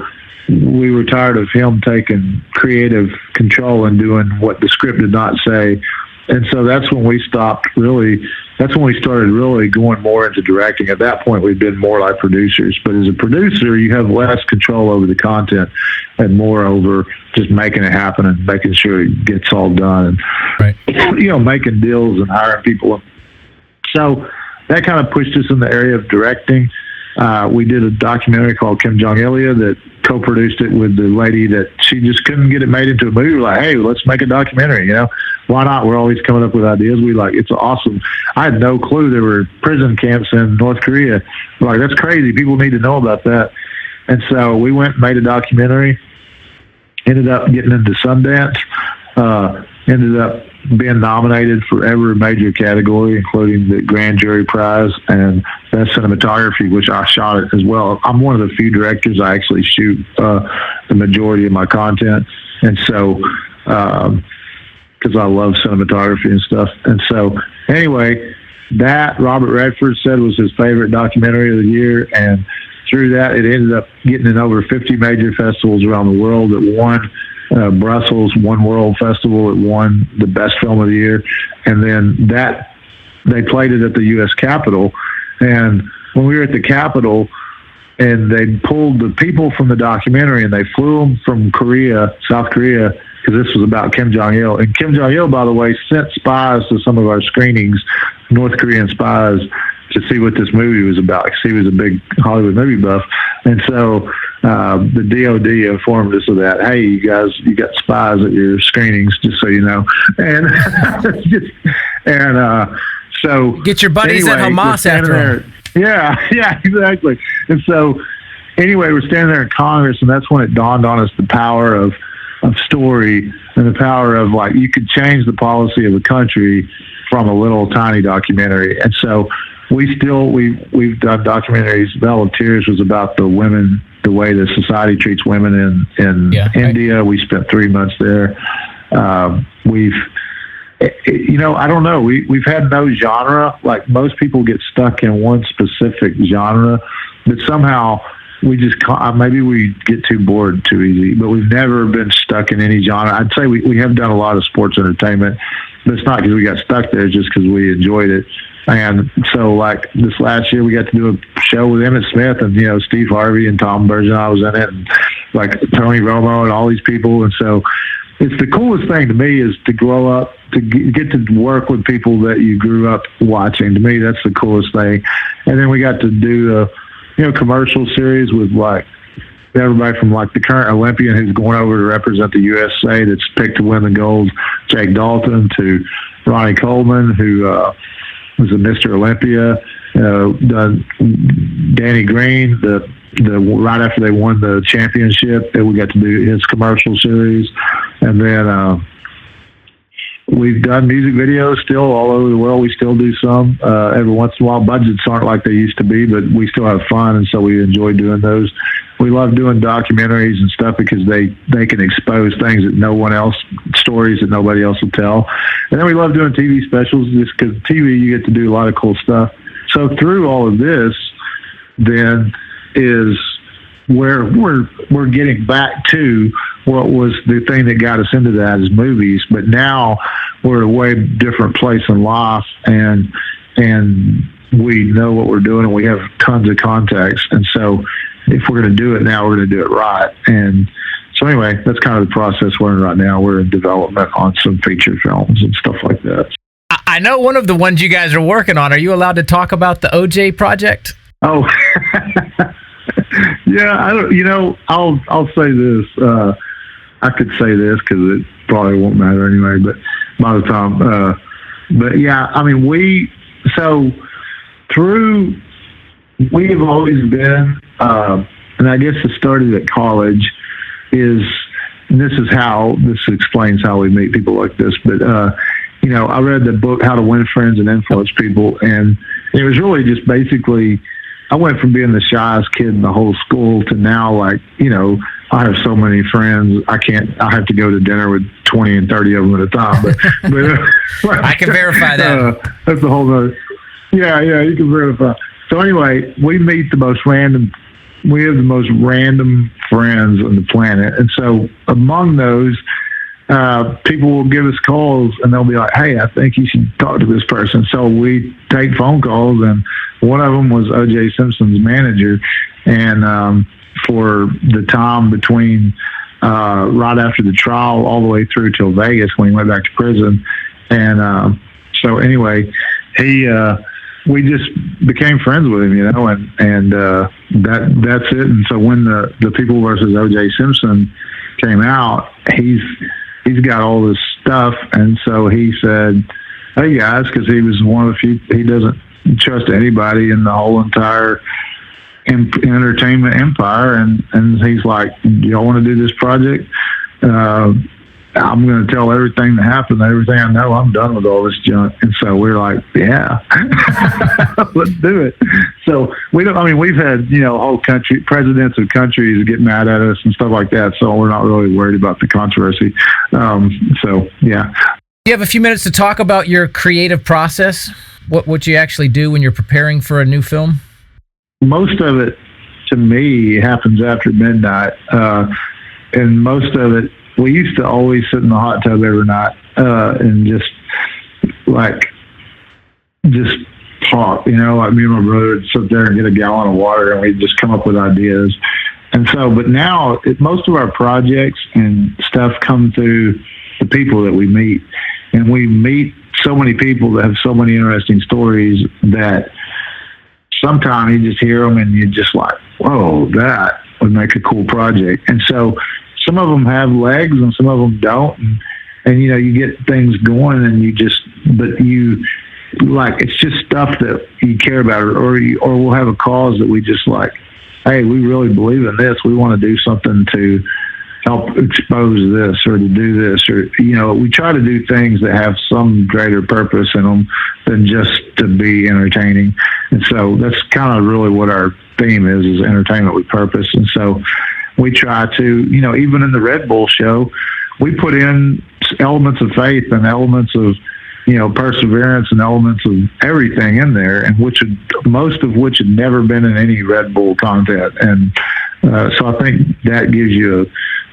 we were tired of him taking creative control and doing what the script did not say. And so that's when we started really going more into directing. At that point, we'd been more like producers. But as a producer, you have less control over the content and more over just making it happen and making sure it gets all done. And, right. Making deals and hiring people. So that kind of pushed us in the area of directing. We did a documentary called Kim Jong-Ilia that co-produced it with the lady that she just couldn't get it made into a movie. We're like, hey, let's make a documentary, Why not? We're always coming up with ideas. It's awesome. I had no clue there were prison camps in North Korea. We're like, that's crazy. People need to know about that. And so we went and made a documentary, ended up getting into Sundance, ended up being nominated for every major category, including the Grand Jury Prize and Best Cinematography, which I shot it as well. I'm one of the few directors I actually shoot the majority of my content. And so, because I love cinematography and stuff. And so, anyway, that Robert Redford said was his favorite documentary of the year. And through that, it ended up getting in over 50 major festivals around the world. It won Brussels One World Festival. It won the best film of the year. And then they played it at the U.S. Capitol. And when we were at the Capitol, and they pulled the people from the documentary and they flew them from South Korea, because this was about Kim Jong-il. And Kim Jong-il, by the way, sent spies to some of our screenings, North Korean spies, to see what this movie was about, because he was a big Hollywood movie buff. And so the DOD informed us of that. Hey, you guys, you got spies at your screenings, just so you know. And so get your buddies anyway, at Hamas after him. Yeah, exactly. And so anyway, we're standing there in Congress, and that's when it dawned on us the power of story and the power of, like, you could change the policy of a country from a little tiny documentary. And so we've done documentaries. Vale of Tears was about the women, the way the society treats women in India. Right. We spent 3 months there. I don't know. We've had no genre. Like, most people get stuck in one specific genre, but somehow we just maybe we get too bored too easy. But we've never been stuck in any genre. I'd say we have done a lot of sports entertainment, but it's not because we got stuck there, just because we enjoyed it. And so, like, this last year, we got to do a show with Emmett Smith and, Steve Harvey and Tom Bergeron was in it, and, like, Tony Romo and all these people. And so it's the coolest thing to me is to grow up, to get to work with people that you grew up watching. To me, that's the coolest thing. And then we got to do a, commercial series with, like, everybody from, like, the current Olympian who's going over to represent the USA that's picked to win the gold, Jake Dalton, to Ronnie Coleman, who was a Mr. Olympia, Danny Green, the right after they won the championship, that we got to do his commercial series. And then we've done music videos still all over the world. We still do some every once in a while. Budgets aren't like they used to be, but we still have fun, and so we enjoy doing those. We love doing documentaries and stuff because they can expose things that no one else, stories that nobody else will tell. And then we love doing TV specials just because TV, you get to do a lot of cool stuff. So through all of this, then, is where we're getting back to what was the thing that got us into that, is movies. But now we're at a way different place in life, and we know what we're doing, and we have tons of contacts. And so if we're going to do it now, we're going to do it right. And so anyway, that's kind of the process we're in right now. We're in development on some feature films and stuff like that. I know one of the ones you guys are working on. Are you allowed to talk about the OJ project? Oh, yeah. I don't. I'll say this. I could say this because it probably won't matter anyway. But by the time, but yeah, I mean, we have always been, and I guess it started at college. and this explains how we meet people like this, but I read the book How to Win Friends and Influence People, and it was really just basically, I went from being the shyest kid in the whole school to now, like, I have so many friends. I have to go to dinner with 20 and 30 of them at a time. But I can verify that. That's a whole nother. Yeah, you can verify. So anyway, we have the most random friends on the planet. And so among those, people will give us calls and they'll be like, hey, I think you should talk to this person. So we take phone calls, and one of them was O.J. Simpson's manager. And for the time between right after the trial all the way through till Vegas when he went back to prison. And so anyway, we just became friends with him, and that's it. And so when the People versus O.J. Simpson came out, he's got all this stuff, and so he said, hey guys, because he was one of the few, he doesn't trust anybody in the whole entire entertainment empire, and he's like, y'all want to do this project? I'm going to tell everything that happened, everything I know. I'm done with all this junk. And so we're like, yeah, let's do it. So we've had, whole country, presidents of countries get mad at us and stuff like that. So we're not really worried about the controversy. So yeah. Do you have a few minutes to talk about your creative process? What you actually do when you're preparing for a new film? Most of it, to me, happens after midnight. And most of it, we used to always sit in the hot tub every night and just talk, like me and my brother would sit there and get a gallon of water and we'd just come up with ideas. And so, but now most of our projects and stuff come through the people that we meet. And we meet so many people that have so many interesting stories that sometimes you just hear them and you're just like, whoa, that would make a cool project. And so some of them have legs and some of them don't. And you get things going and it's just stuff that you care about, or we'll have a cause that we just like, hey, we really believe in this. We want to do something to help expose this or to do this, or, we try to do things that have some greater purpose in them than just to be entertaining. And so that's kind of really what our theme is entertainment with purpose. And so we try to, even in the Red Bull show, we put in elements of faith and elements of, perseverance and elements of everything in there, and most of which had never been in any Red Bull content. And so I think that gives you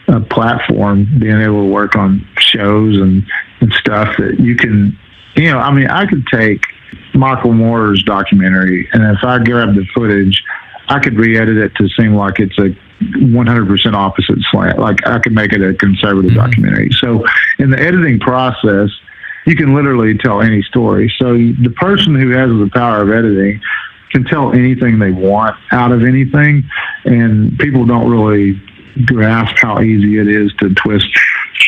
a platform, being able to work on shows and stuff that you can, I could take Michael Moore's documentary, and if I grab the footage, I could re-edit it to seem like it's a 100% opposite slant. Like I could make it a conservative documentary. So in the editing process, you can literally tell any story. So the person who has the power of editing can tell anything they want out of anything, and people don't really grasp how easy it is to twist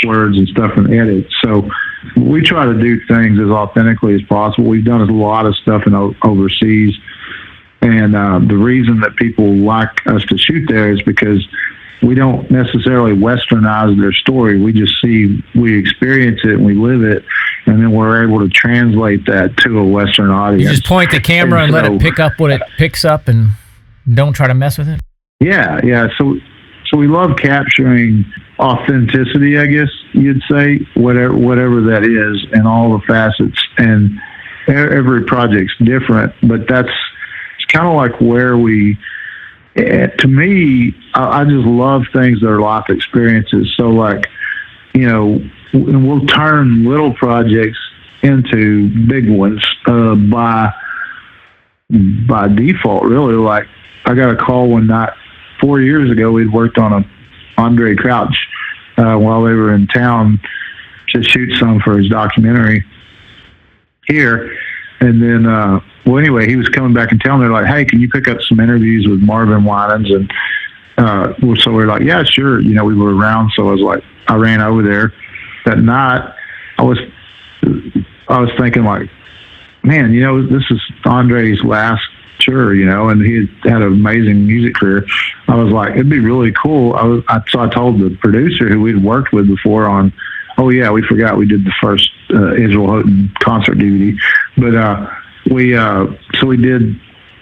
words and stuff and edit. So we try to do things as authentically as possible. We've done a lot of stuff overseas. And the reason that people like us to shoot there is because we don't necessarily westernize their story. We experience it and we live it, and then we're able to translate that to a Western audience. You just point the camera and let it pick up what it picks up, and don't try to mess with it? Yeah. So we love capturing authenticity, I guess you'd say, whatever that is, and all the facets. And every project's different, but it's kind of like where to me, I just love things that are life experiences. So and we'll turn little projects into big ones by default, really. Like I got a call one night 4 years ago. We'd worked on a Andre Crouch while they were in town to shoot some for his documentary here. And then, anyway, he was coming back in town. They're like, hey, can you pick up some interviews with Marvin Winans? And so we're like, yeah, sure. We were around. So I ran over there that night. I was thinking like, man, this is Andre's last sure, and he had an amazing music career. I was like, it'd be really cool. So I told the producer who we'd worked with before on, oh yeah, we forgot we did the first Israel Houghton concert DVD, but we did.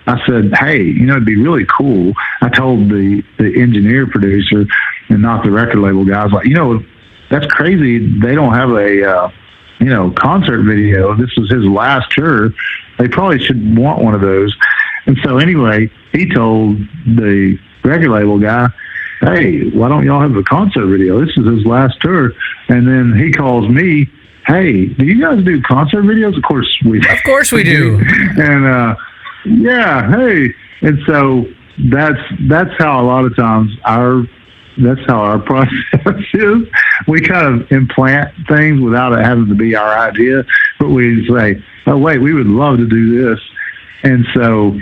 I said, hey, it'd be really cool. I told the engineer producer and not the record label guy. I was like, that's crazy. They don't have a concert video. This is his last tour. They probably should want one of those. And so anyway, he told the record label guy, hey, why don't y'all have a concert video? This is his last tour. And then he calls me, hey, do you guys do concert videos? Of course we do. Of course we do. And yeah, hey. And so that's how a lot of times that's how our process is. We kind of implant things without it having to be our idea, but we say, oh wait, we would love to do this. And so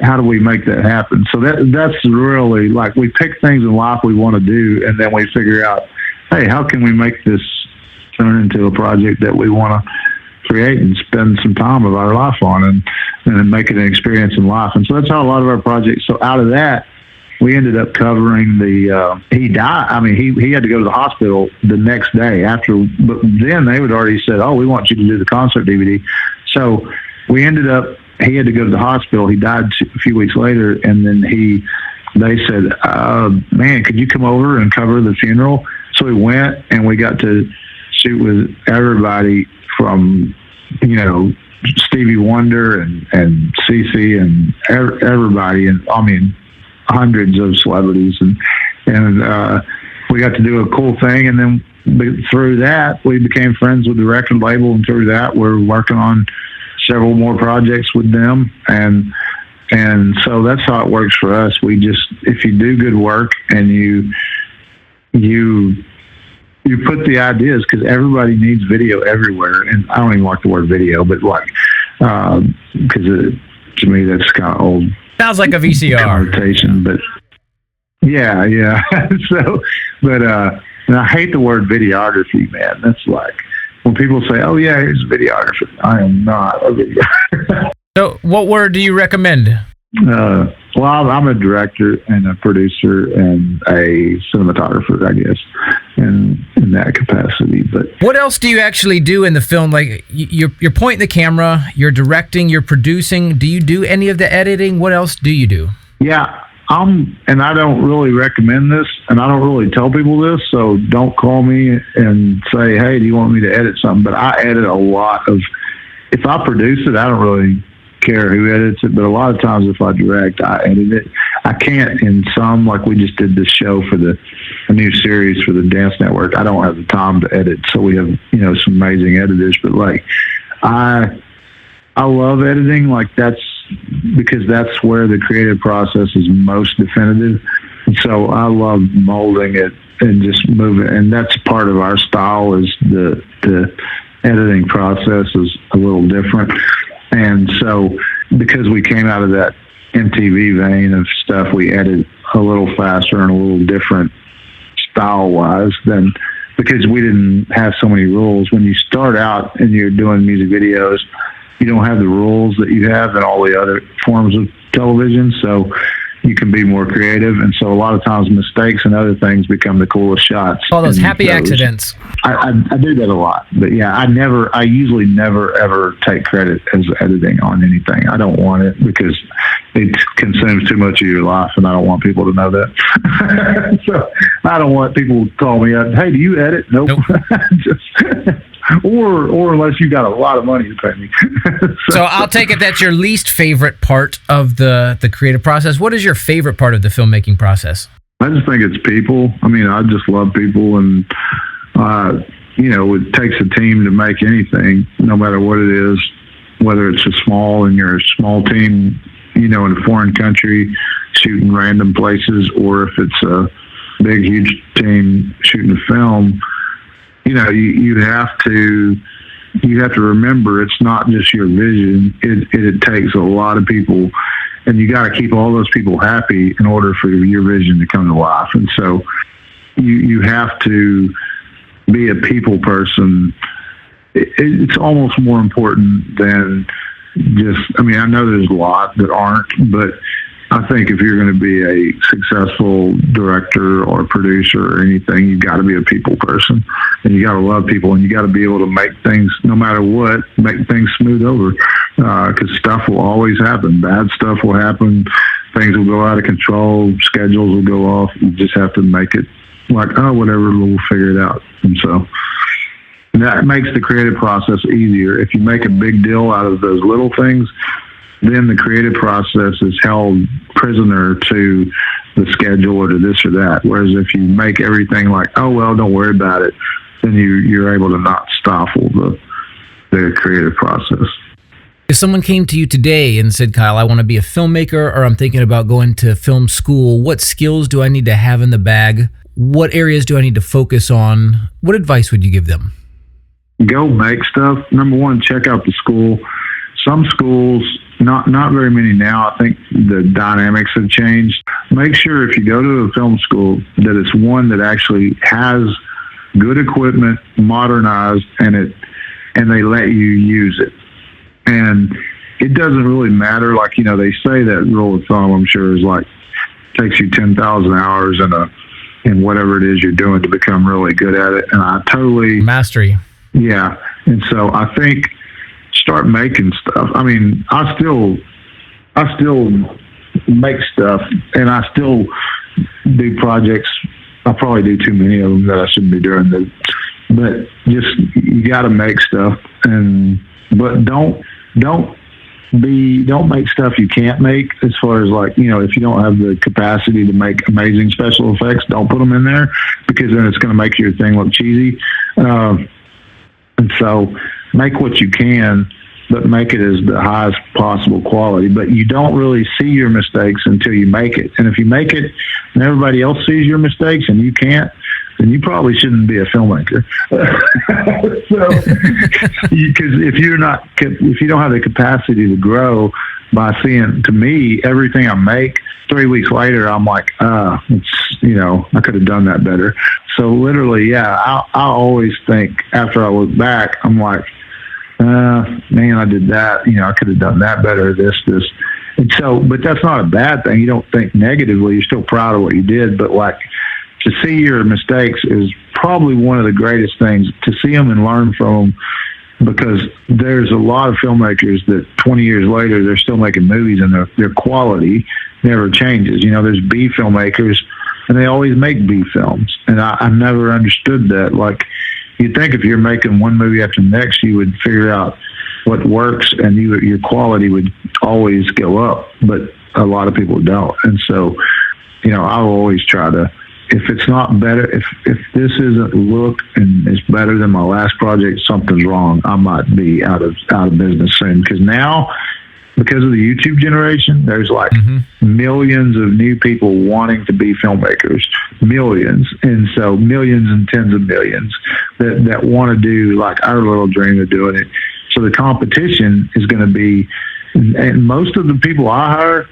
how do we make that happen? So that's really like, we pick things in life we want to do, and then we figure out, hey, how can we make this turn into a project that we want to create and spend some time of our life on, and then make it an experience in life. And so that's how a lot of our projects. So out of that, we ended up covering he died. I mean, he had to go to the hospital the next day after, but then they had already said, oh, we want you to do the concert DVD. So we ended up, he had to go to the hospital. He died a few weeks later. And then they said, man, could you come over and cover the funeral? So we went, and we got to shoot with everybody from, Stevie Wonder and CeCe and everybody. And I mean, hundreds of celebrities. And we got to do a cool thing. And then through that, we became friends with the record label. And through that, we're working on several more projects with them. And so that's how it works for us. We just, if you do good work and you put the ideas, because everybody needs video everywhere. And I don't even like the word video, but because to me, that's kind of old. Sounds like a VCR connotation, but yeah. So, but and I hate the word videography, man. That's like when people say, "Oh yeah, here's a videographer." I am not a videographer. So, what word do you recommend? Well, I'm a director and a producer and a cinematographer, I guess, in that capacity. But what else do you actually do in the film? Like you're pointing the camera, you're directing, you're producing. Do you do any of the editing? What else do you do? Yeah, and I don't really recommend this, and I don't really tell people this, so don't call me and say, hey, do you want me to edit something? But I edit a lot of, if I produce it, I don't really care who edits it, but a lot of times if I direct, I edit it. I can't in some, like we just did this show for a new series for the Dance Network. I don't have the time to edit, so we have some amazing editors. But like I love editing. Like that's because that's where the creative process is most definitive. And so I love molding it and just moving, and that's part of our style. Is the editing process is a little different. And so because we came out of that MTV vein of stuff, we edit a little faster and a little different style-wise than, because we didn't have so many rules. When you start out and you're doing music videos, you don't have the rules that you have in all the other forms of television, so you can be more creative. And so a lot of times mistakes and other things become the coolest shots. All those happy accidents. I do that a lot, but yeah, I usually never ever take credit as editing on anything. I don't want it because it consumes too much of your life, and I don't want people to know that. So I don't want people to call me up, hey, do you edit? Nope. Or unless you got a lot of money to pay me. So I'll take it that's your least favorite part of the creative process. What is your favorite part of the filmmaking process? I just think it's people. I mean, I just love people, and it takes a team to make anything, no matter what it is, whether it's and you're a small team, in a foreign country shooting random places, or if it's a big, huge team shooting a film. You have to remember it's not just your vision. It takes a lot of people, and you got to keep all those people happy in order for your vision to come to life. And so you have to be a people person. It's almost more important than I know there's a lot that aren't, but I think if you're going to be a successful director or producer or anything, you got to be a people person, and you got to love people, and you got to be able to make things, no matter what, make things smooth over, because stuff will always happen. Bad stuff will happen. Things will go out of control. Schedules will go off. You just have to make it like, oh, whatever, we'll figure it out. And so that makes the creative process easier. If you make a big deal out of those little things, then the creative process is held prisoner to the schedule or to this or that. Whereas if you make everything like, oh, well, don't worry about it, then you're able to not stifle the creative process. If someone came to you today and said, Kyle, I want to be a filmmaker, or I'm thinking about going to film school, what skills do I need to have in the bag? What areas do I need to focus on? What advice would you give them? Go make stuff. Number one, check out the school. Some schools, not very many now. I think the dynamics have changed. Make sure if you go to a film school that it's one that actually has good equipment, modernized, and they let you use it. And it doesn't really matter. Like, they say that rule of thumb, I'm sure, is like takes you 10,000 hours in whatever it is you're doing to become really good at it. And I totally mastery. Yeah. And so I think start making stuff. I mean, I still make stuff, and I still do projects. I probably do too many of them that I shouldn't be doing. But just, you got to make stuff, but don't make stuff you can't make. As far as like, if you don't have the capacity to make amazing special effects, don't put them in there, because then it's going to make your thing look cheesy. And so make what you can, but make it as the highest possible quality. But you don't really see your mistakes until you make it. And if you make it and everybody else sees your mistakes and you can't, then you probably shouldn't be a filmmaker. Because if you don't have the capacity to grow by seeing, to me, everything I make, 3 weeks later, I'm like, I could have done that better. So literally, yeah, I always think after I look back, I'm like, man, I did that. I could have done that better, this. And so, but that's not a bad thing. You don't think negatively. You're still proud of what you did. But like, to see your mistakes is probably one of the greatest things, to see them and learn from them, because there's a lot of filmmakers that 20 years later, they're still making movies and their quality never changes. There's B filmmakers and they always make B films. And I never understood that. Like, you'd think if you're making one movie after the next, you would figure out what works and your quality would always go up. But a lot of people don't. And so, I'll always try to, if it's not better, if this isn't look and it's better than my last project, something's wrong. I might be out of business soon. Because now, because of the YouTube generation, there's like millions of new people wanting to be filmmakers, millions. And so millions and tens of millions that want to do like our little dream of doing it. So the competition is going to be, and most of the people I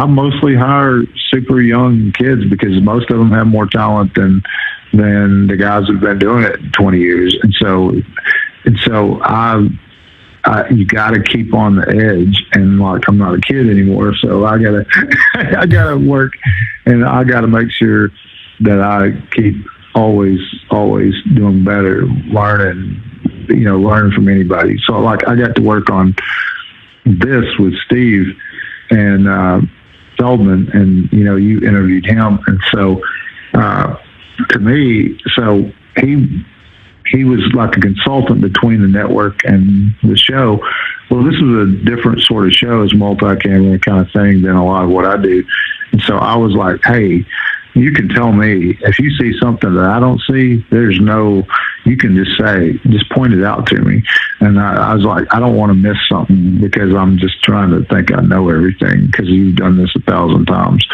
mostly hire super young kids, because most of them have more talent than the guys who've been doing it 20 years. And so you got to keep on the edge, and like, I'm not a kid anymore, so I gotta work, and I gotta make sure that I keep always doing better, learning from anybody. So like, I got to work on this with Steve and Feldman, and you interviewed him, and so to me, so he was like a consultant between the network and the show. Well, this is a different sort of show. It's multi-camera kind of thing than a lot of what I do. And so I was like, hey, you can tell me if you see something that I don't see, you can just point it out to me. And I was like, I don't want to miss something, because I'm just trying to think I know everything, because you've done this 1,000 times.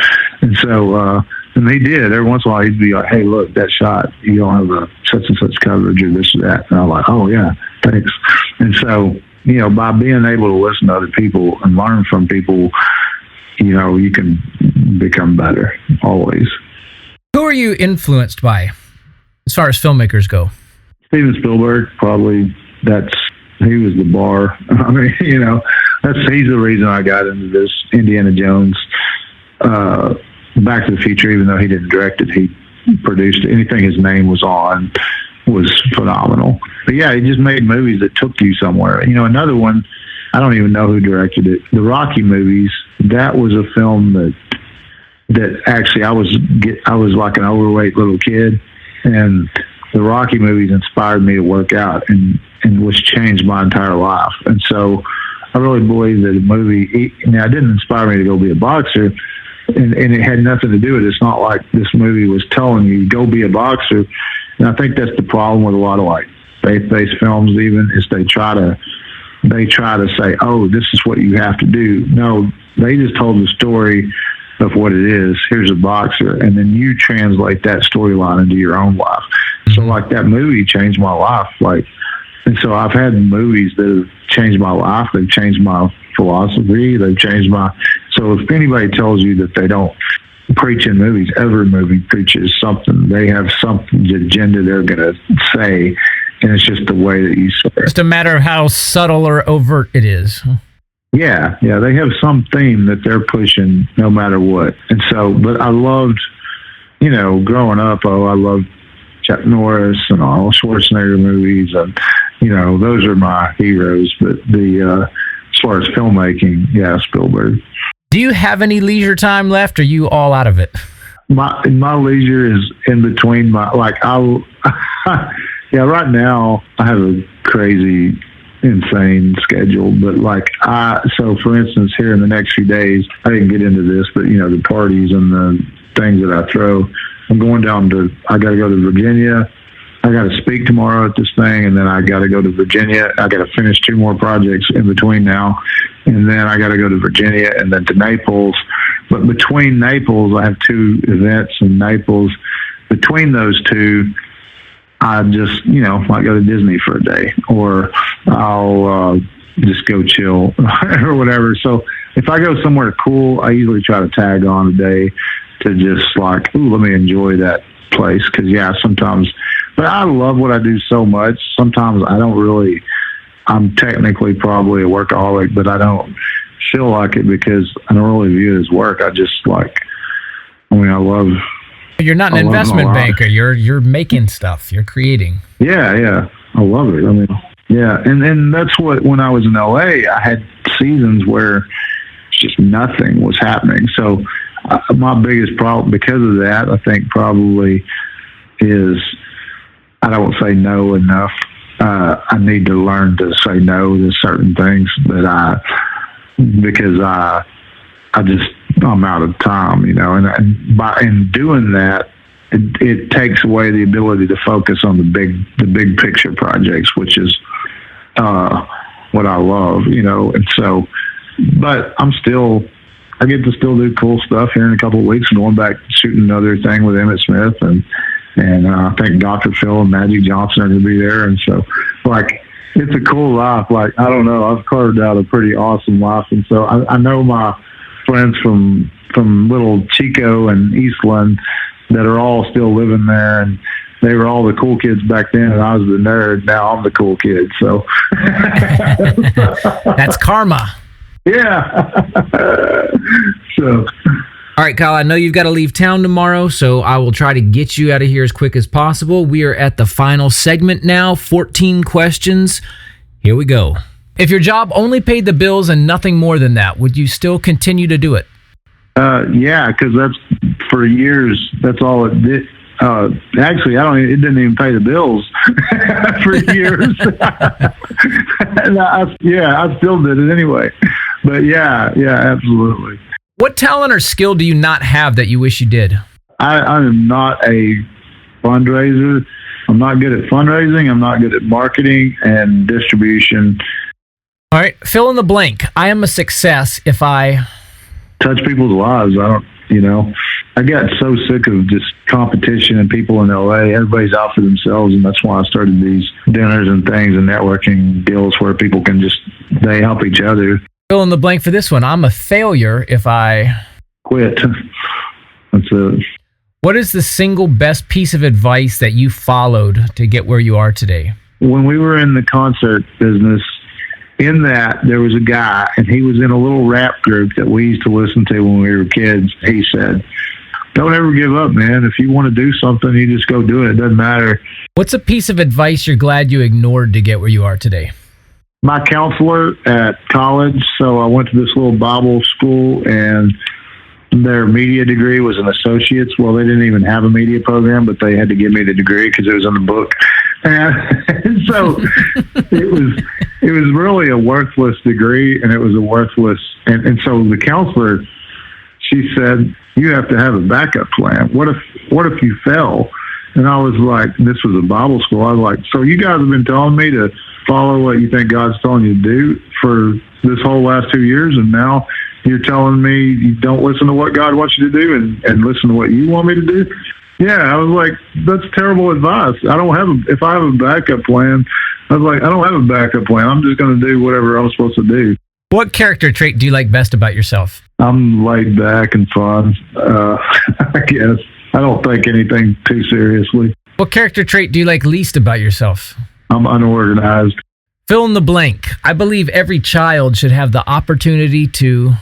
And so, and they did. Every once in a while, he'd be like, hey, look, that shot, you don't have a such and such coverage or this or that. And I'm like, oh, yeah, thanks. And so, by being able to listen to other people and learn from people, you can become better, always. Who are you influenced by as far as filmmakers go? Steven Spielberg, probably. He was the bar. I mean, he's the reason I got into this. Indiana Jones, Back to the Future, even though he didn't direct it, he produced it. Anything his name was on was phenomenal. But yeah, he just made movies that took you somewhere. Another one, I don't even know who directed it. The Rocky movies, that was a film that actually I was like an overweight little kid, and the Rocky movies inspired me to work out and which changed my entire life. And so I really believe that a movie, now it didn't inspire me to go be a boxer, and it had nothing to do with it. It's not like this movie was telling you, go be a boxer. And I think that's the problem with a lot of like faith-based films even, is they try to say, oh, this is what you have to do. No, they just told the story of what it is. Here's a boxer, and then you translate that storyline into your own life. So like that movie changed my life. And so I've had movies that have changed my life. They've changed my philosophy. They've changed so if anybody tells you that they don't preach in movies, every movie preaches something. They have something, agenda they're going to say, and it's just the way that you say it. Just a matter of how subtle or overt it is. Yeah, they have some theme that they're pushing no matter what. And so, but I loved, growing up, I loved Chuck Norris and Arnold Schwarzenegger movies, and those are my heroes. But as far as filmmaking, yeah, Spielberg. Do you have any leisure time left, or are you all out of it? My leisure is in between yeah, right now I have a crazy, insane schedule, but so for instance, here in the next few days, I didn't get into this, but the parties and the things that I throw, I'm going I got to go to Virginia. I got to speak tomorrow at this thing, and then I got to go to Virginia. I got to finish 2 more projects in between now, and then I got to go to Virginia and then to Naples. But between Naples, I have 2 events in Naples. Between those 2, I just, might go to Disney for a day, or I'll just go chill or whatever. So if I go somewhere cool, I usually try to tag on a day to just let me enjoy that place. Because, yeah, sometimes, but I love what I do so much. Sometimes I'm technically probably a workaholic, but I don't feel like it because I don't really view it as work. I just I love. You're not an investment banker. You're making stuff. You're creating. Yeah. I love it. Yeah. And that's when I was in LA, I had seasons where just nothing was happening. So my biggest problem because of that, I think probably is I don't say no enough. I need to learn to say no to certain things because I'm out of time, and by doing that, it takes away the ability to focus on the big picture projects, which is what I love, and so, but I get to still do cool stuff here in a couple of weeks, and going back shooting another thing with Emmett Smith, and I think Dr. Phil and Magic Johnson are going to be there, and so it's a cool life. I don't know, I've carved out a pretty awesome life, and so I know my friends from little Chico and Eastland that are all still living there, and they were all the cool kids back then, and I was the nerd. Now I'm the cool kid. So that's karma. Yeah. So. All right, Kyle, I know you've got to leave town tomorrow, so I will try to get you out of here as quick as possible. We are at the final segment now, 14 questions. Here we go. If your job only paid the bills and nothing more than that, would you still continue to do it? Yeah, because for years, that's all it did. Actually, it didn't even pay the bills for years. And I still did it anyway. But yeah, absolutely. What talent or skill do you not have that you wish you did? I am not a fundraiser. I'm not good at fundraising. I'm not good at marketing and distribution. All right, fill in the blank. I am a success if I touch people's lives. I got so sick of just competition and people in LA. Everybody's out for themselves, and that's why I started these dinners and things and networking deals where people can they help each other. Fill in the blank for this one. I'm a failure if I quit. That's it. What is the single best piece of advice that you followed to get where you are today? When we were in the concert business, in that, there was a guy, and he was in a little rap group that we used to listen to when we were kids. He said, "Don't ever give up, man. If you want to do something, you just go do it. It doesn't matter." What's a piece of advice you're glad you ignored to get where you are today? My counselor at college, so I went to this little Bible school, and their media degree was an associate's. Well, they didn't even have a media program, but they had to give me the degree because it was in the book. And so it was really a worthless degree, and it was a worthless. And so the counselor, she said, "You have to have a backup plan. What if you fail?" And I was like, this was a Bible school. I was like, "So you guys have been telling me to follow what you think God's telling you to do for this whole last 2 years, and now you're telling me you don't listen to what God wants you to do and listen to what you want me to do?" Yeah, I was like, that's terrible advice. If I have a backup plan, I was like, I don't have a backup plan. I'm just going to do whatever I'm supposed to do. What character trait do you like best about yourself? I'm laid back and fun, I guess. I don't think anything too seriously. What character trait do you like least about yourself? I'm unorganized. Fill in the blank. I believe every child should have the opportunity to...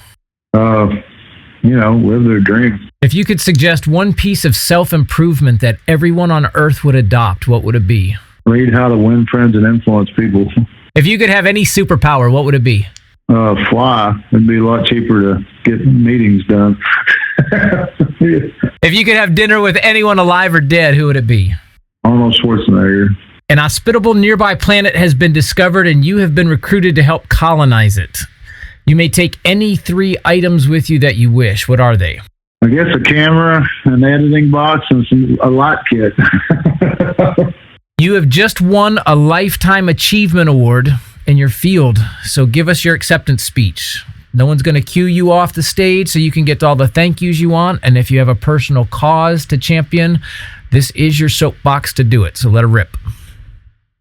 live their dream. If you could suggest one piece of self-improvement that everyone on earth would adopt, what would it be? Read How to Win Friends and Influence People. If you could have any superpower, what would it be? Fly. It'd be a lot cheaper to get meetings done. If you could have dinner with anyone alive or dead, who would it be? Arnold Schwarzenegger. An hospitable nearby planet has been discovered and you have been recruited to help colonize it. You may take any 3 items with you that you wish. What are they? I guess a camera, an editing box, and a light kit. You have just won a Lifetime Achievement Award in your field, so give us your acceptance speech. No one's going to cue you off the stage so you can get all the thank yous you want, and if you have a personal cause to champion, this is your soapbox to do it, so let her rip.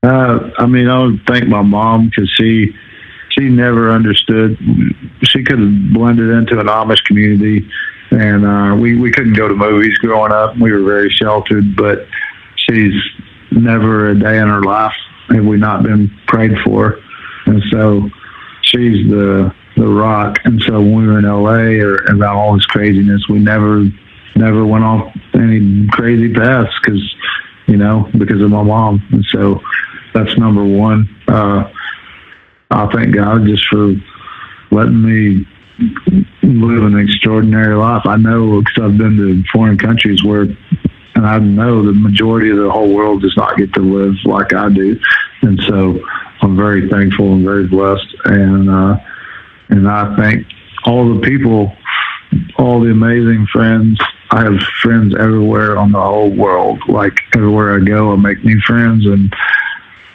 I would thank my mom because she never understood. She could have blended into an Amish community, and we couldn't go to movies growing up. We were very sheltered, but she's never a day in her life have we not been prayed for. And so she's the rock. And so when we were in LA or about all this craziness, we never went off any crazy paths because of my mom. And so that's number one. I thank God just for letting me live an extraordinary life. I know because I've been to foreign countries and I know the majority of the whole world does not get to live like I do. And so I'm very thankful and very blessed. And I thank all the people, all the amazing friends. I have friends everywhere on the whole world. Like everywhere I go, I make new friends, and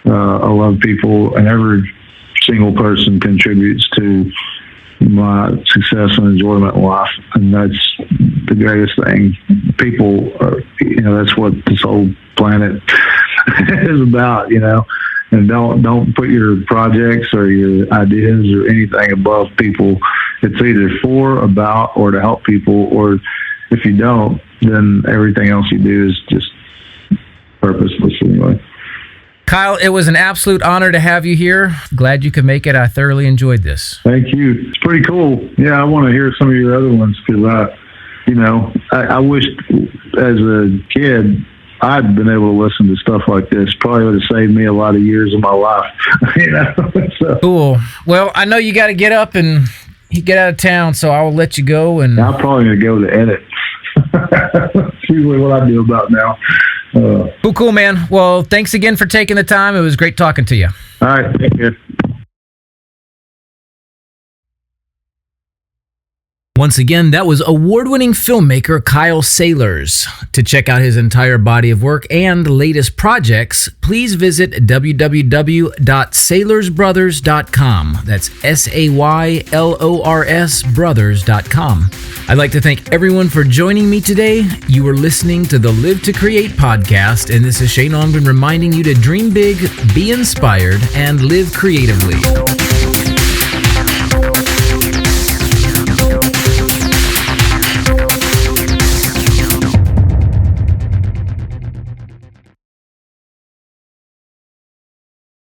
I love people, and every single person contributes to my success and enjoyment in life, and that's the greatest thing. People are, that's what this whole planet is about, and don't put your projects or your ideas or anything above people. It's either for, about, or to help people, or if you don't, then everything else you do is just purposeless anyway. Kyle, it was an absolute honor to have you here. Glad you could make it. I thoroughly enjoyed this. Thank you. It's pretty cool. Yeah, I want to hear some of your other ones because I wish as a kid I'd been able to listen to stuff like this. Probably would have saved me a lot of years of my life. So. Cool. Well, I know you got to get up and get out of town, so I will let you go. And I'm probably going to go to edit. That's usually what I do about now. Cool, man. Well, thanks again for taking the time. It was great talking to you. All right. Thank you. Once again, that was award-winning filmmaker Kyle Saylors. To check out his entire body of work and latest projects, please visit www.saylorsbrothers.com. That's SAYLORS brothers.com. I'd like to thank everyone for joining me today. You are listening to the Live to Create podcast, and this is Shane Ongren reminding you to dream big, be inspired, and live creatively.